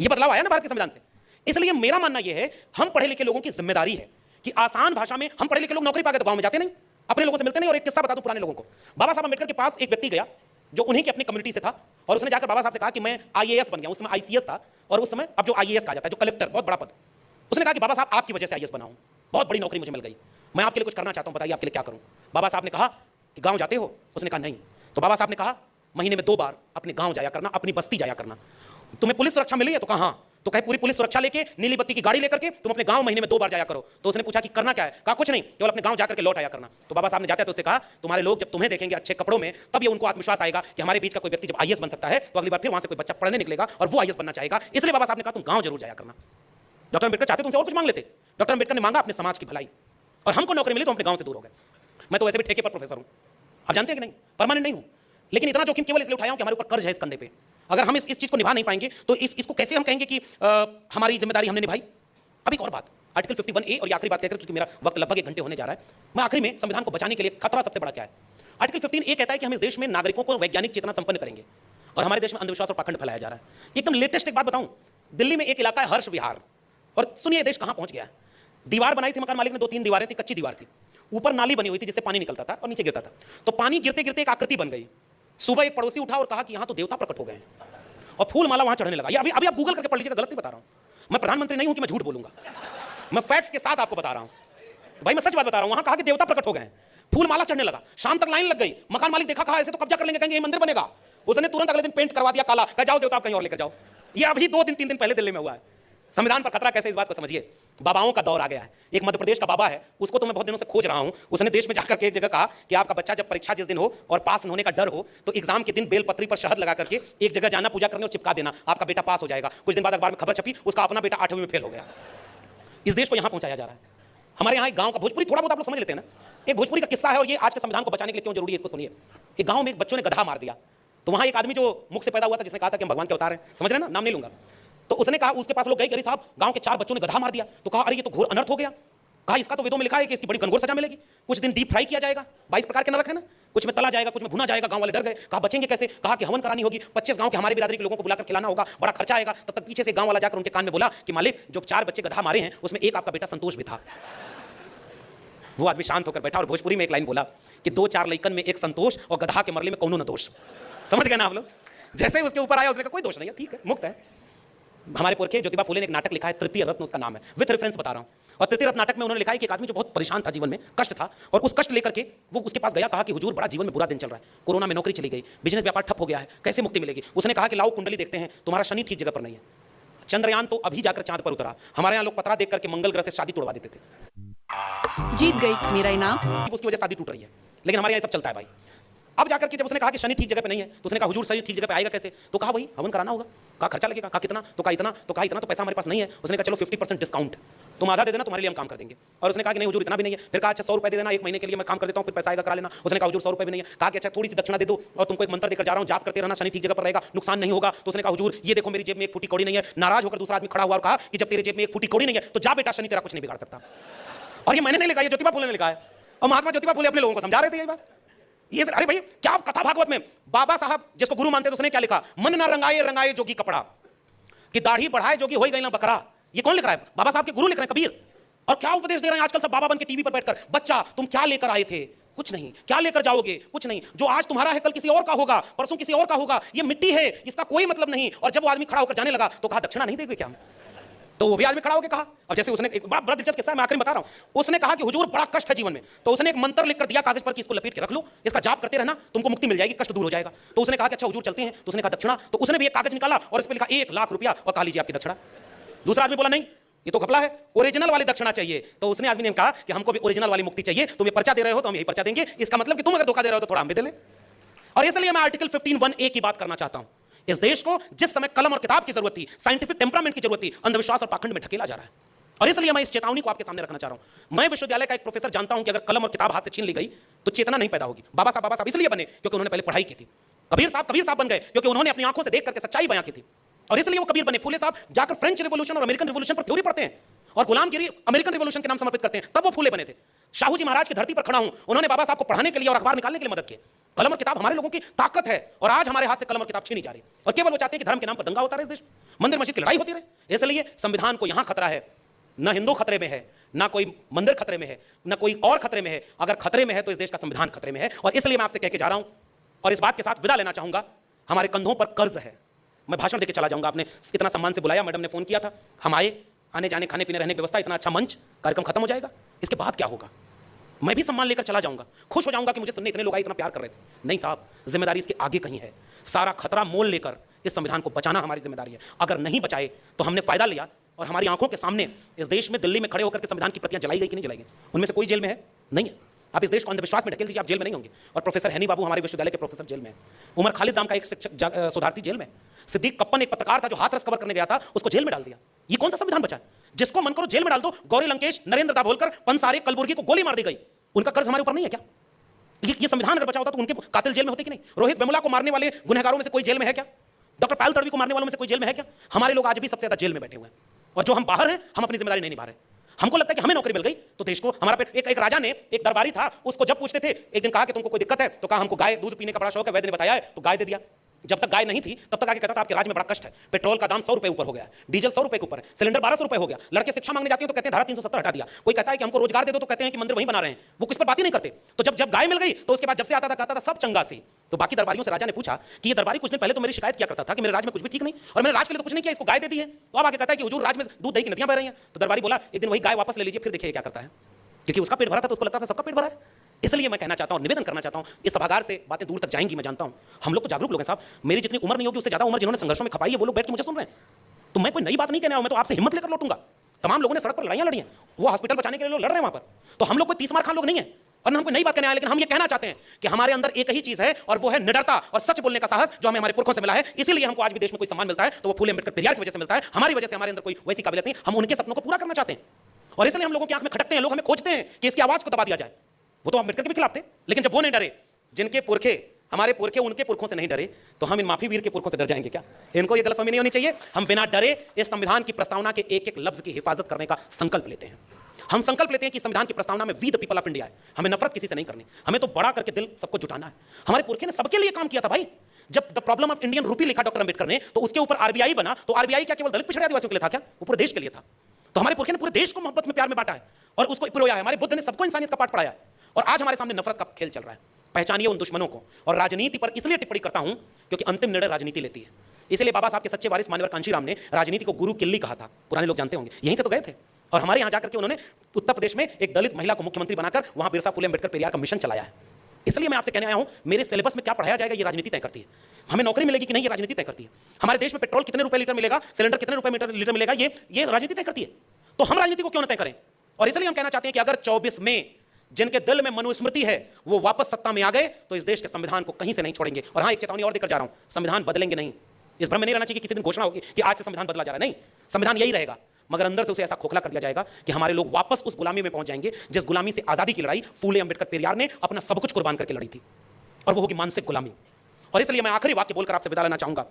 ये बदलाव आया ना भारत के संविधान से। इसलिए मेरा मानना यह है, हम पढ़े लिखे लोगों की जिम्मेदारी है कि आसान भाषा में, हम पढ़े लिखे लोग नौकरी पाके तो गांव में जाते नहीं, अपने लोगों से मिलते नहीं। और एक किस्सा बता दूं पुराने लोगों को, बाबा साहब अम्बेडकर के पास एक व्यक्ति गया जो उन्हीं की अपनी कम्युनिटी से था, और उसने जाकर बाबा साहब से कहा कि मैं आईएएस बन गया। उस समय आईसीएस था, और उस समय अब जो आईएएस कहा जाता है, जो कलेक्टर, बहुत बड़ा पद। उसने कहा कि बाबा साहब आपकी वजह से आईएएस बना हूं, बहुत बड़ी नौकरी मुझे मिल गई, मैं आपके लिए कुछ करना चाहता हूं, बताइए आपके लिए क्या करूं। बाबा साहब ने कहा कि गांव जाते हो? उसने कहा नहीं। तो बाबा साहब ने कहा महीने में 2 बार अपने गांव जाया करना, अपनी बस्ती जाया करना। तुम्हें पुलिस सुरक्षा मिली है? तो कहा हाँ। तो कहे पूरी पुलिस सुरक्षा लेके नीली बत्ती की गाड़ी लेकर के तुम अपने गांव महीने में 2 बार जाया करो। तो उसने पूछा कि करना क्या है? कहा कुछ नहीं, केवल अपने गांव जाकर के लौट आया करना। तो बाबा साहब ने जाते तो उससे कहा तुम्हारे लोग जब तुम्हें देखेंगे अच्छे कपड़ों में, तब ये उनको आत्मविश्वास आएगा कि हमारे बीच का कोई व्यक्ति जब आईएएस बन सकता है तो अगली बार फिर वहां से कोई बच्चा पढ़ने निकलेगा और वो आईएएस बनना चाहेगा। इसलिए बाबा साहब ने कहा तुम गांव जरूर जाया करना। डॉक्टर अम्बेडकर चाहते तुमसे और कुछ मांग लेते, डॉक्टर अम्बेडकर ने मांगा अपने समाज की भलाई, और हमको नौकरी मिली तो हम अपने गांव से दूर हो गए। मैं तो वैसे भी ठेके पर प्रोफेसर हूं, आप जानते हैं कि नहीं, परमानेंट नहीं हूं, लेकिन इतना जोखिम केवल इसलिए उठाया हूं कि हमारे ऊपर कर्ज है इस कंधे पे। अगर हम इस चीज को निभा नहीं पाएंगे तो इसको कैसे हम कहेंगे कि हमारी जिम्मेदारी हमने निभाई। अब एक और बात, आर्टिकल 51A, और ये आखिरी बात कहकर क्योंकि मेरा वक्त लगभग 1 घंटे होने जा रहा है, मैं आखिरी में संविधान को बचाने के लिए खतरा सबसे बड़ा क्या है। आर्टिकल 15A कहता है कि हम इस देश में नागरिकों को वैज्ञानिक चेतना संपन्न करेंगे, और हमारे देश में अंधविश्वास और पाखंड फैलाया जा रहा है। एकदम लेटेस्ट एक बात बताऊं, दिल्ली में एक इलाका है हर्ष विहार, और सुनिए देश कहां पहुंच गया है। दीवार बनाई थी मकान मालिक ने, 2-3 दीवारें थी, कच्ची दीवार थी, ऊपर नाली बनी हुई थी जिससे पानी निकलता था और नीचे गिरता था। तो पानी गिरते गिरते एक आकृति बन गई। सुबह एक पड़ोसी उठा और कहा कि यहां तो देवता प्रकट हो गए हैं, और फूल माला वहां चढ़ने लगा। ये अभी आप गूगल करके पढ़ लीजिएगा, गलत नहीं बता रहा हूं। मैं प्रधानमंत्री नहीं हूं कि मैं झूठ बोलूंगा, मैं फैक्ट्स के साथ आपको बता रहा हूं। तो भाई मैं सच बात बता रहा हूं, वहां कहा कि देवता प्रकट हो गए हैं, फूल माला चढ़ने लगा। शाम तक लाइन लग गई, मकान मालिक देखा, कहा ऐसे तो कब्जा कर लेंगे, कहेंगे ये मंदिर बनेगा। उसने तुरंत अगले दिन पेंट करवा दिया काला, कहा जाओ देवता आप कहीं और लेकर जाओ। ये अभी 2-3 दिन पहले दिल्ली में हुआ है। संविधान पर खतरा कैसे, इस बात को समझिए। बाबाओं का दौर आ गया है। एक मध्य प्रदेश का बाबा है, उसको तो मैं बहुत दिनों से खोज रहा हूं। उसने देश में जाकर के एक जगह कहा कि आपका बच्चा जब परीक्षा जिस दिन हो और पास होने का डर हो, तो एग्जाम के दिन बेलपत्री पर शहद लगा करके एक जगह जाना, पूजा करने और चिपका देना, आपका बेटा पास हो जाएगा। कुछ दिन बाद अखबार में खबर छपी, उसका अपना बेटा 8वीं में फेल हो गया। इस देश को यहां पहुंचाया जा रहा है। हमारे यहाँ एक गांव का, भोजपुरी थोड़ा बहुत आप लोग समझ लेते हैं ना, एक भोजपुरी का किस्सा है, और ये आज के संविधान को बचाने के लिए क्यों जरूरी है इसको सुनिए। एक गांव में एक बच्चों ने गधा मार दिया। तो वहां एक आदमी जो मुख से पैदा हुआ था, जिसने कहा था कि हम भगवान के अवतार हैं, समझ रहे ना, नाम नहीं लूंगा। तो उसने कहा, उसके पास लोग गए, अरे साहब गांव के 4 बच्चों ने गधा मार दिया। तो कहा अरे ये तो घोर अनर्थ हो गया। कहा इसका तो वेदों में लिखा है कि इसकी बड़ी घनघोर सजा मिलेगी, कुछ दिन डीप फ्राई किया जाएगा, 22 प्रकार के नरक है ना, कुछ में तला जाएगा, कुछ में भुना जाएगा। गांव वाले डर गए, कहा बचेंगे कैसे। कहा कि हवन करानी होगी, 25 गांव के हमारे बिरादरी के लोगों को बुलाकर खिलाना होगा, बड़ा खर्चा आएगा। तब तक पीछे से गांव वाला जाकर उनके कान में बोला कि मालिक जो 4 बच्चे गधा मारे हैं उसमें एक आपका बेटा संतोष भी था। वो आदमी शांत होकर बैठा और भोजपुरी में एक लाइन बोला कि 2-4 लइकन में एक संतोष और गधा के मरले में कौनो न दोष। समझ गए ना आप लोग। जैसे उसके ऊपर आया उसने कहा कोई दोष नहीं है, ठीक है, मुक्त है। हमारे पुरखे ज्योतिबा फुले ने एक नाटक लिखा है, तृतीय रत्न उसका नाम है, विथ रेफरेंस बता रहा हूं। और तृतीय रत्न नाटक में उन्होंने लिखा है कि एक आदमी जो बहुत परेशान था, जीवन में कष्ट था, और उस कष्ट लेकर के वो उसके पास गया, कहा कि हुजूर बड़ा जीवन में बुरा दिन चल रहा है, कोरोना में नौकरी चली गई, बिजनेस व्यापार ठप हो गया है, कैसे मुक्ति मिलेगी। उसने कहा कि लाओ कुंडली देखते हैं, तुम्हारा शनि ठीक जगह पर नहीं है। चंद्रयान तो अभी जाकर चांद पर उतरा, हमारे यहाँ लोग पतरा देख करके मंगल ग्रह से शादी तोड़वा देते थे। जीत गई मेरा इनाम। उसकी वजह शादी टूट रही है, लेकिन हमारे यहाँ सब चलता है भाई। अब जाकर के जब उसने कहा कि शनि ठीक जगह पे नहीं है, तो उसने कहा हुजूर शनि ठीक जगह पे आएगा कैसे। तो कहा वही हवन कराना होगा। कहा खर्चा लगेगा, कहा कितना, तो कहा इतना, तो कहा इतना, तो पैसा हमारे पास नहीं है। उसने कहा चलो 50% डिस्काउंट, तुम आधा दे देना, तुम्हारे लिए हम काम कर देंगे। और उसने कहा कि नहीं हुजूर इतना भी नहीं है। फिर कहा अच्छा 100 रुपए दे देना, 1 महीने के लिए मैं काम कर देता हूँ, फिर पैसा आएगा करा लेना। उसने कहा हुजूर 100 रुपए भी नहीं है। कहा कि अच्छा थोड़ी सी दक्षिणा दे दो, और तुमको एक मंत्र देकर जा रहा हूँ, जाप करते रहना, शनि ठीक जगह पर रहेगा, नुकसान नहीं होगा। तो उसने कहा हुजूर ये देखो मेरी जेब में एक फूटी कौड़ी नहीं है। नाराज होकर दूसरा आदमी खड़ा हुआ और कहा कि जब तेरे जेब में एक फूटी कौड़ी नहीं है तो जा बेटा, शनि तेरा कुछ नहीं बिगाड़ सकता। और ये मैंने नहीं लिखा, ये ज्योतिबा फुले ने लिखा है, और महात्मा ज्योतिबा फुले अपने लोगों को समझा रहे थे ये बात। ये अरे भाई क्या कथा भागवत में बाबा साहब जिसको गुरु मानते थे उसने क्या लिखा, मन ना रंगाए रंगाए जोगी कपड़ा, कि दाढ़ी बढ़ाए जोगी हो गई ना बकरा। ये कौन लिख रहा है? बाबा साहब के गुरु लिख रहे हैं, कबीर। और क्या उपदेश दे रहे हैं आजकल सब बाबा बन के टीवी पर बैठकर, बच्चा तुम क्या लेकर आए थे, कुछ नहीं, क्या लेकर जाओगे, कुछ नहीं, जो आज तुम्हारा है कल किसी और का होगा, परसों किसी और का होगा, ये मिट्टी है, इसका कोई मतलब नहीं। और जब वो आदमी खड़ा होकर जाने लगा तो कहा दक्षिणा नहीं देंगे क्या? तो वो भी आदमी खड़ा होकर कहा, और जैसे उसने एक बड़ा दिलचस्प किस्सा है, मैं आखिरी में बता रहा हूं। उसने कहा कि हुजूर बड़ा कष्ट है जीवन में, तो उसने एक मंत्र लिखकर दिया कागज पर कि इसको लपेट के रख लो, इसका जाप करते रहना, तुमको मुक्ति मिल जाएगी, कष्ट दूर हो जाएगा। तो उसने कहा कि अच्छा हुजूर चलते हैं। तो उसने कहा दक्षिणा। तो उसने भी एक कागज निकाला और इस पर लिखा 1 लाख रुपया, और कहा लीजिए आपकी दक्षिणा। दूसरा आदमी बोला नहीं ये तो घपला है, ओरिजिनल वाली दक्षिणा चाहिए। तो उसने आदमी ने कहा कि हमको भी ओरिजिनल वाली मुक्ति चाहिए, तुम ये पर्चा दे रहे हो तो हम यही पर्चा देंगे, इसका मतलब कि तुम अगर धोखा दे रहे हो तो थोड़ा हम भी दे लें। और इसलिए मैं आर्टिकल 15(1)(a) की बात करना चाहता हूं। इस देश को जिस समय कलम और किताब की जरूरत थी, साइंटिफिक टेम्परामेंट की जरूरत थी, अंधविश्वास और पाखंड में ढकेला जा रहा है। और इसलिए मैं इस चेतावनी को आपके सामने रखना चाह रहा हूं। मैं विश्वविद्यालय का एक प्रोफेसर जानता हूं कि अगर कलम और किताब हाथ से छीन ली गई तो चेतना नहीं पैदा होगी। बाबा साहब इसलिए बने क्योंकि उन्होंने पहले पढ़ाई की थी। कबीर साहब बन गए क्योंकि उन्होंने अपनी आंखों से देख करके सच्चाई बयां की थी। और इसलिए वो कबीर बने। फूले साहब जाकर फ्रेंच रिवॉल्यूशन और अमेरिकन रिवॉल्यूशन पर थ्योरी पढ़ते हैं और गुलामगिरी अमेरिकन रिवॉल्यूशन के नाम समर्पित करते हैं, तब वो फूले बने थे। शाहू जी महाराज की धरती पर खड़ा हूं, उन्होंने बाबा साहब को पढ़ाने के लिए और अखबार निकालने के लिए मदद की। कलम और किताब हमारे लोगों की ताकत है, और आज हमारे हाथ से कलम और किताब छीनी जा रही है, और केवल वो चाहते हैं कि धर्म के नाम पर दंगा होता रहे इस देश, मंदिर मस्जिद की लड़ाई होती रहे। इसलिए संविधान को यहां खतरा है, ना हिंदू खतरे में है, ना कोई मंदिर खतरे में है, ना कोई और खतरे में है। अगर खतरे में है तो इस देश का संविधान खतरे में है। और इसलिए मैं आपसे कह के जा रहा हूं, और इस बात के साथ विदा लेना चाहूंगा, हमारे कंधों पर कर्ज है। मैं भाषण देकर चला जाऊंगा, आपने इतना सम्मान से बुलाया, मैडम ने फोन किया था, हम आए, आने जाने खाने पीने रहने की व्यवस्था, इतना अच्छा मंच, कार्यक्रम खत्म हो जाएगा, इसके बाद क्या होगा? मैं भी सम्मान लेकर चला जाऊंगा, खुश हो जाऊंगा कि मुझे सुनने इतने लोग आए, इतना प्यार कर रहे थे। नहीं साहब, जिम्मेदारी इसके आगे कहीं है। सारा खतरा मोल लेकर इस संविधान को बचाना हमारी जिम्मेदारी है। अगर नहीं बचाए तो हमने फायदा लिया, और हमारी आंखों के सामने इस देश में दिल्ली में खड़े होकर के संविधान की प्रतियां जलाई गई कि नहीं जलाई गई? उनमें से कोई जेल में है? नहीं है। आप इस देश को अंधविश्वास में ढकेल दीजिए, आप जेल में नहीं होंगे। और प्रोफेसर हैनी बाबू हमारे विश्वविद्यालय के प्रोफेसर जेल में है, उमर खालिद नाम का एक शिक्षक शोधार्थी जेल में, सिद्दीक कप्पन एक पत्रकार था जो हाथरस कवर करने गया था, उसको जेल में डाल दिया। ये कौन सा संविधान बचा है? जिसको मन करो जेल में डाल दो। गौरी लंकेश, नरेंद्र दाभोलकर, पंसारे, कलबुर्गी को गोली मार दी गई, उनका कर्ज हमारे ऊपर नहीं है क्या? ये संविधान अगर बचा होता तो उनके कातिल जेल में होते कि नहीं? रोहित वेमुला को मारने वाले गुनहगारों में से कोई जेल में है क्या? डॉक्टर पायल तड़वी को मारने वालों में से कोई जेल में है क्या? हमारे लोग आज भी सबसे ज्यादा जेल में बैठे हुए हैं, और जो हम बाहर हैं, हम अपनी जिम्मेदारी नहीं निभा रहे। हमको लगता है कि हमें नौकरी मिल गई तो देश को हमारा पे एक राजा ने, एक दरबारी था, उसको जब पूछते थे, एक दिन कहा कि तुमको कोई दिक्कत है, तो कहा हमको गाय दूध पीने का बड़ा शौक है, वैद्य ने बताया है, तो गाय दे दिया। जब तक गाय नहीं थी तब तक आगे कहता था आपके राज्य में बड़ा कष्ट है, पेट्रोल का दाम 100 रुपए ऊपर हो गया, डीजल 100 रुपए के ऊपर है, सिलेंडर 1200 रुपए हो गया, लड़के शिक्षा मांगने जाते हैं तो कहते हैं धारा 370 हटा दिया। कोई कहता है कि हमको रोजगार दे दो तो कहते हैं कि मंदिर वहीं बना रहे हैं, वो किस पर बात ही नहीं करते। तो जब गाय मिल गई तो उसके बाद जब से आता था कहता था सब चंगा सी। तो बाकी दरबारियों से राजा ने पूछा कि ये दरबारी कुछ दिन पहले तो मेरी शिकायत किया करता था कि मेरे राज्य में कुछ भी ठीक नहीं, और मैंने राज के लिए तो कुछ नहीं किया, इसको गाय दे दी है, तो अब आगे कहता है कि हुजूर राज्य में दूध दही की नदियां बह रही हैं। तो दरबारी बोला एक दिन वही गाय वापस ले लीजिए, फिर देखिए क्या करता है, क्योंकि उसका पेट भरा था तो उसको लगता था सबका पेट भरा है। इसलिए मैं कहना चाहता हूं, निवेदन करना चाहता हूं, इस सभागार से बातें दूर तक जाएंगी, मैं जानता हूं। हम लोग तो जागरूक लोग हैं साहब, मेरी जितनी उम्र नहीं होगी उससे ज्यादा उम्र जिन्होंने संघर्षों में खपाई है वो लोग बैठ के मुझे सुन रहे हैं। तो मैं कोई नई बात नहीं कहने आया हूं, मैं तो आपसे हिम्मत लेकर लौटूंगा। तमाम लोगों ने सड़क पर लड़ाइयां लड़ी हैं, वो हॉस्पिटल बचाने के लिए लोग लड़ रहे हैं वहां पर, तो हम लोग कोई 30 मार खान लोग नहीं है, और हम कोई नई बात कहने आए, लेकिन हम ये कहना चाहते हैं कि हमारे अंदर एक ही चीज है, और वो है निडरता और सच बोलने का साहस, जो हमें हमारे पुरखों से मिला है। इसीलिए हमको आज भी देश में कोई सम्मान मिलता है तो वो फूले अम्बेडकर पेरियार की वजह से मिलता है, हमारी वजह से हमारे अंदर कोई वैसी काबिलियत नहीं, हम उनके सपनों को पूरा करना चाहते हैं। और इसलिए हम लोगों की आंख में खटकते हैं, लोग हमें खोजते हैं कि इसकी आवाज को दबा दिया जाए। वो तो अम्बेडकर के भी खिलाफ थे, लेकिन जब वो नहीं डरे, जिनके पुरखे हमारे पुरखे उनके पुरखों से नहीं डरे, तो हम इन माफी वीर के पुरखों से डर जाएंगे क्या? इनको ये गलतफहमी नहीं होनी चाहिए। हम बिना डरे इस संविधान की प्रस्तावना के एक एक लफ्ज की हिफाजत करने का संकल्प लेते हैं। हम संकल्प लेते हैं कि संविधान की प्रस्तावना में we the people of India है, हमें नफरत किसी से नहीं करनी, हमें तो बड़ा करके दिल सबको जुटाना है। हमारे पुरखे ने सबके लिए काम किया था भाई। जब the problem of Indian rupee लिखा डॉक्टर अंबेडकर ने, तो उसके ऊपर आरबीआई बना, तो आरबीआई क्या केवल दलित पिछड़े आदिवासियों के लिए था क्या? वो पूरे देश के लिए था। तो हमारे पुरखे ने पूरे देश को मोहब्बत में प्यार में बांटा है और उसको पिरोया है। हमारे बुद्ध ने सबको इंसानियत का पाठ पढ़ाया है, और आज हमारे सामने नफरत का खेल चल रहा है। पहचानिए उन दुश्मनों को। और राजनीति पर इसलिए टिप्पणी करता हूं क्योंकि अंतिम निर्णय राजनीति लेती है। इसलिए बाबा साहब के सच्चे वारिस मान्यवर कांशीराम ने राजनीति को गुरु किल्ली कहा था, पुराने लोग जानते होंगे, यहीं से तो गए थे। और हमारे यहां जाकर के उन्होंने उत्तर प्रदेश में एक दलित महिला को मुख्यमंत्री बनाकर वहां बिरसा फुले अम्बेडकर पेरियार का मिशन चलाया है। इसलिए मैं आपसे कहने आया हूं, मेरे सिलेबस में क्या पढ़ाया जाएगा ये राजनीति तय करती है। हमें नौकरी मिलेगी कि नहीं ये राजनीति तय करती है। हमारे देश में पेट्रोल कितने रुपए लीटर मिलेगा, सिलेंडर कितने रुपए लीटर मिलेगा, ये राजनीति तय करती है। तो हम राजनीति को क्यों न तय करें? और इसलिए हम कहना चाहते हैं कि अगर 24 में जिनके दिल में मनुस्मृति है वो वापस सत्ता में आ गए तो इस देश के संविधान को कहीं से नहीं छोड़ेंगे। और हाँ, एक चेतावनी और देकर जा रहा हूं, संविधान बदलेंगे नहीं। इस भ्रम में नहीं रहना चाहिए कि किसी दिन घोषणा होगी कि आज से संविधान बदला जा रहा है। नहीं, संविधान यही रहेगा, मगर अंदर से उसे ऐसा खोखला कर दिया जाएगा कि हमारे लोग वापस उस गुलामी में पहुंच जाएंगे जिस गुलामी से आजादी की लड़ाई फूले अम्बेडकर पेरियार ने अपना सब कुछ कुर्बान करके लड़ी थी, और वो होगी मानसिक गुलामी। और इसलिए मैं आखिरी वाक्य बोलकर आपसे विदा लेना चाहूंगा।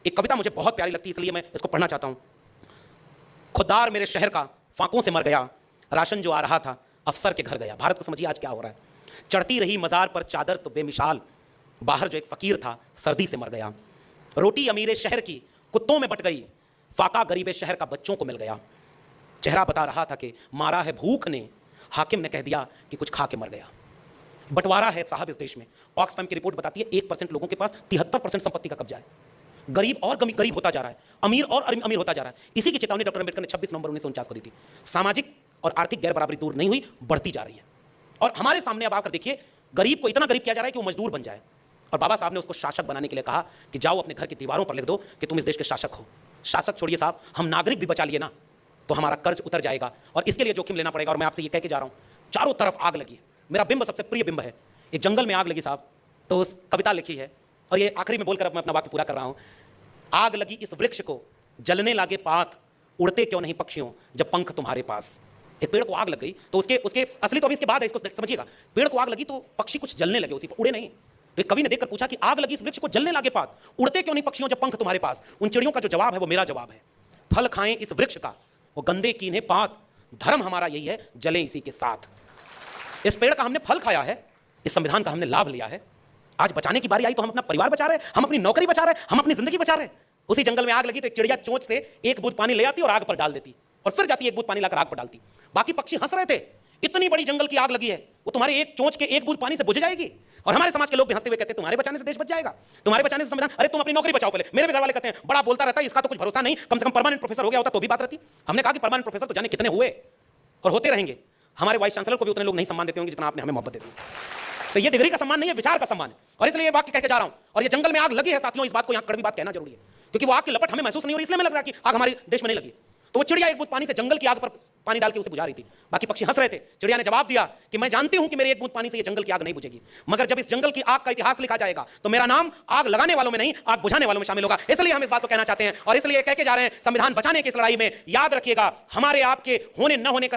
एक कविता मुझे बहुत प्यारी लगती है, इसलिए मैं इसको पढ़ना चाहता हूं। खुददार मेरे शहर का फांकों से मर गया, राशन जो आ रहा था अफसर के घर गया। भारत को समझिए आज क्या हो रहा है। चढ़ती रही मजार पर चादर तो बेमिसाल, बाहर जो एक फकीर था सर्दी से मर गया। रोटी अमीरे शहर की कुत्तों में बट गई, फाका गरीबे शहर का बच्चों को मिल गया। चेहरा बता रहा था कि मारा है भूख ने, हाकिम ने कह दिया कि कुछ खा के मर गया। बंटवारा है साहब इस देश में। ऑक्सफैम की रिपोर्ट बताती है 1% लोगों के पास 73% संपत्ति का कब्जा है। गरीब और गरीब होता जा रहा है, अमीर और अमीर होता जा रहा है। इसी की चेतावनी डॉक्टर अंबेडकर ने 26 नवंबर 1949 को दी थी। सामाजिक और आर्थिक गैर बराबरी दूर नहीं हुई, बढ़ती जा रही है। और हमारे सामने अब आकर देखिए, गरीब को इतना गरीब किया जा रहा है कि वो मजदूर बन जाए। और बाबा साहब ने उसको शासक बनाने के लिए कहा कि जाओ अपने घर की दीवारों पर लिख दो कि तुम इस देश के शासक हो। शासक छोड़िए साहब, हम नागरिक भी बचा लिए ना तो हमारा कर्ज उतर जाएगा, और इसके लिए जोखिम लेना पड़ेगा। और मैं आपसे ये कह के जा रहा हूं, चारों तरफ आग लगी। मेरा बिंब सबसे प्रिय बिंब है। एक जंगल में आग लगी साहब, तो उस कविता लिखी है, और ये आखिरी में बोलकर अब मैं अपना वाक्य पूरा कर रहा हूं। आग लगी इस वृक्ष को, जलने लागे पात, उड़ते क्यों नहीं पक्षियों जब पंख तुम्हारे पास। एक पेड़ को आग लग गई तो उसके असली तो अभी इसके बाद है, इसको समझिएगा। पेड़ को आग लगी तो पक्षी कुछ जलने लगे, उसी पर उड़े नहीं। तो एक कवि ने देखकर पूछा कि आग लगी इस वृक्ष को, जलने लागे पात, उड़ते क्यों नहीं पक्षियों जब पंख तुम्हारे पास। उन चिड़ियों का जो जवाब है वो मेरा जवाब है। फल खाएं इस वृक्ष का, वो गंदे कीन्हे पात, धर्म हमारा यही है, जले इसी के साथ। इस पेड़ का हमने फल खाया है, इस संविधान का हमने लाभ लिया है। आज बचाने की बारी आई तो हम अपना परिवार बचा रहे हैं, हम अपनी नौकरी बचा रहे हैं, हम अपनी जिंदगी बचा रहे हैं। उसी जंगल में आग लगी तो एक चिड़िया चोंच से एक बूंद पानी ले आती और आग पर डाल देती, और फिर जाती एक बूंद पानी लाकर आग पर डालती। बाकी पक्षी हंस रहे थे, इतनी बड़ी जंगल की आग लगी है, वो तुम्हारे एक चोंच के एक बूंद पानी से बुझ जाएगी। और हमारे समाज के लोग भी हंसते हुए कहते हैं तुम्हारे बचाने से देश बच जाएगा, तुम्हारे बचाने से संविधान। अरे तुम अपनी नौकरी बचाओ पहले। मेरे भी घर वाले कहते हैं बड़ा बोलता रहता है, इसका तो कुछ भरोसा नहीं, कम से कम परमानेंट प्रोफेसर हो गया होता तो भी बात रहती। हमने कहा कि परमानेंट प्रोफेसर तो जाने कितने हुए और होते रहेंगे। हमारे वाइस चांसलर को भी उतने लोग नहीं सम्मान देते होंगे जितना आपने हमें मोहब्बत दी। तो ये डिग्री का सम्मान नहीं है, विचार का सम्मान है। और इसलिए ये वाक्य कह के जा रहा हूं। और ये जंगल में आग लगी है साथियों, इस बात को यहां कड़वी बात कहना जरूरी है, क्योंकि वो आग की लपट हमें महसूस नहीं हो रही, इसलिए हमें लग रहा है कि आग हमारे देश में नहीं लगी। तो वो चिड़िया एक बूंद पानी से जंगल की आग पर पानी डाल के उसे बुझा रही थी, बाकी पक्षी हंस रहे थे। चिड़िया ने जवाब दिया कि मैं जानती हूं कि मेरे एक बूंद पानी से ये जंगल की आग नहीं बुझेगी, मगर जब इस जंगल की आग का इतिहास लिखा जाएगा तो मेरा नाम आग लगाने वालों में नहीं, आग बुझाने वालों में शामिल होगा। इसलिए हम इस बात को कहना चाहते हैं और इसलिए कह के जा रहे हैं, संविधान बचाने की इस लड़ाई में याद रखिएगा, हमारे आपके होने न होने का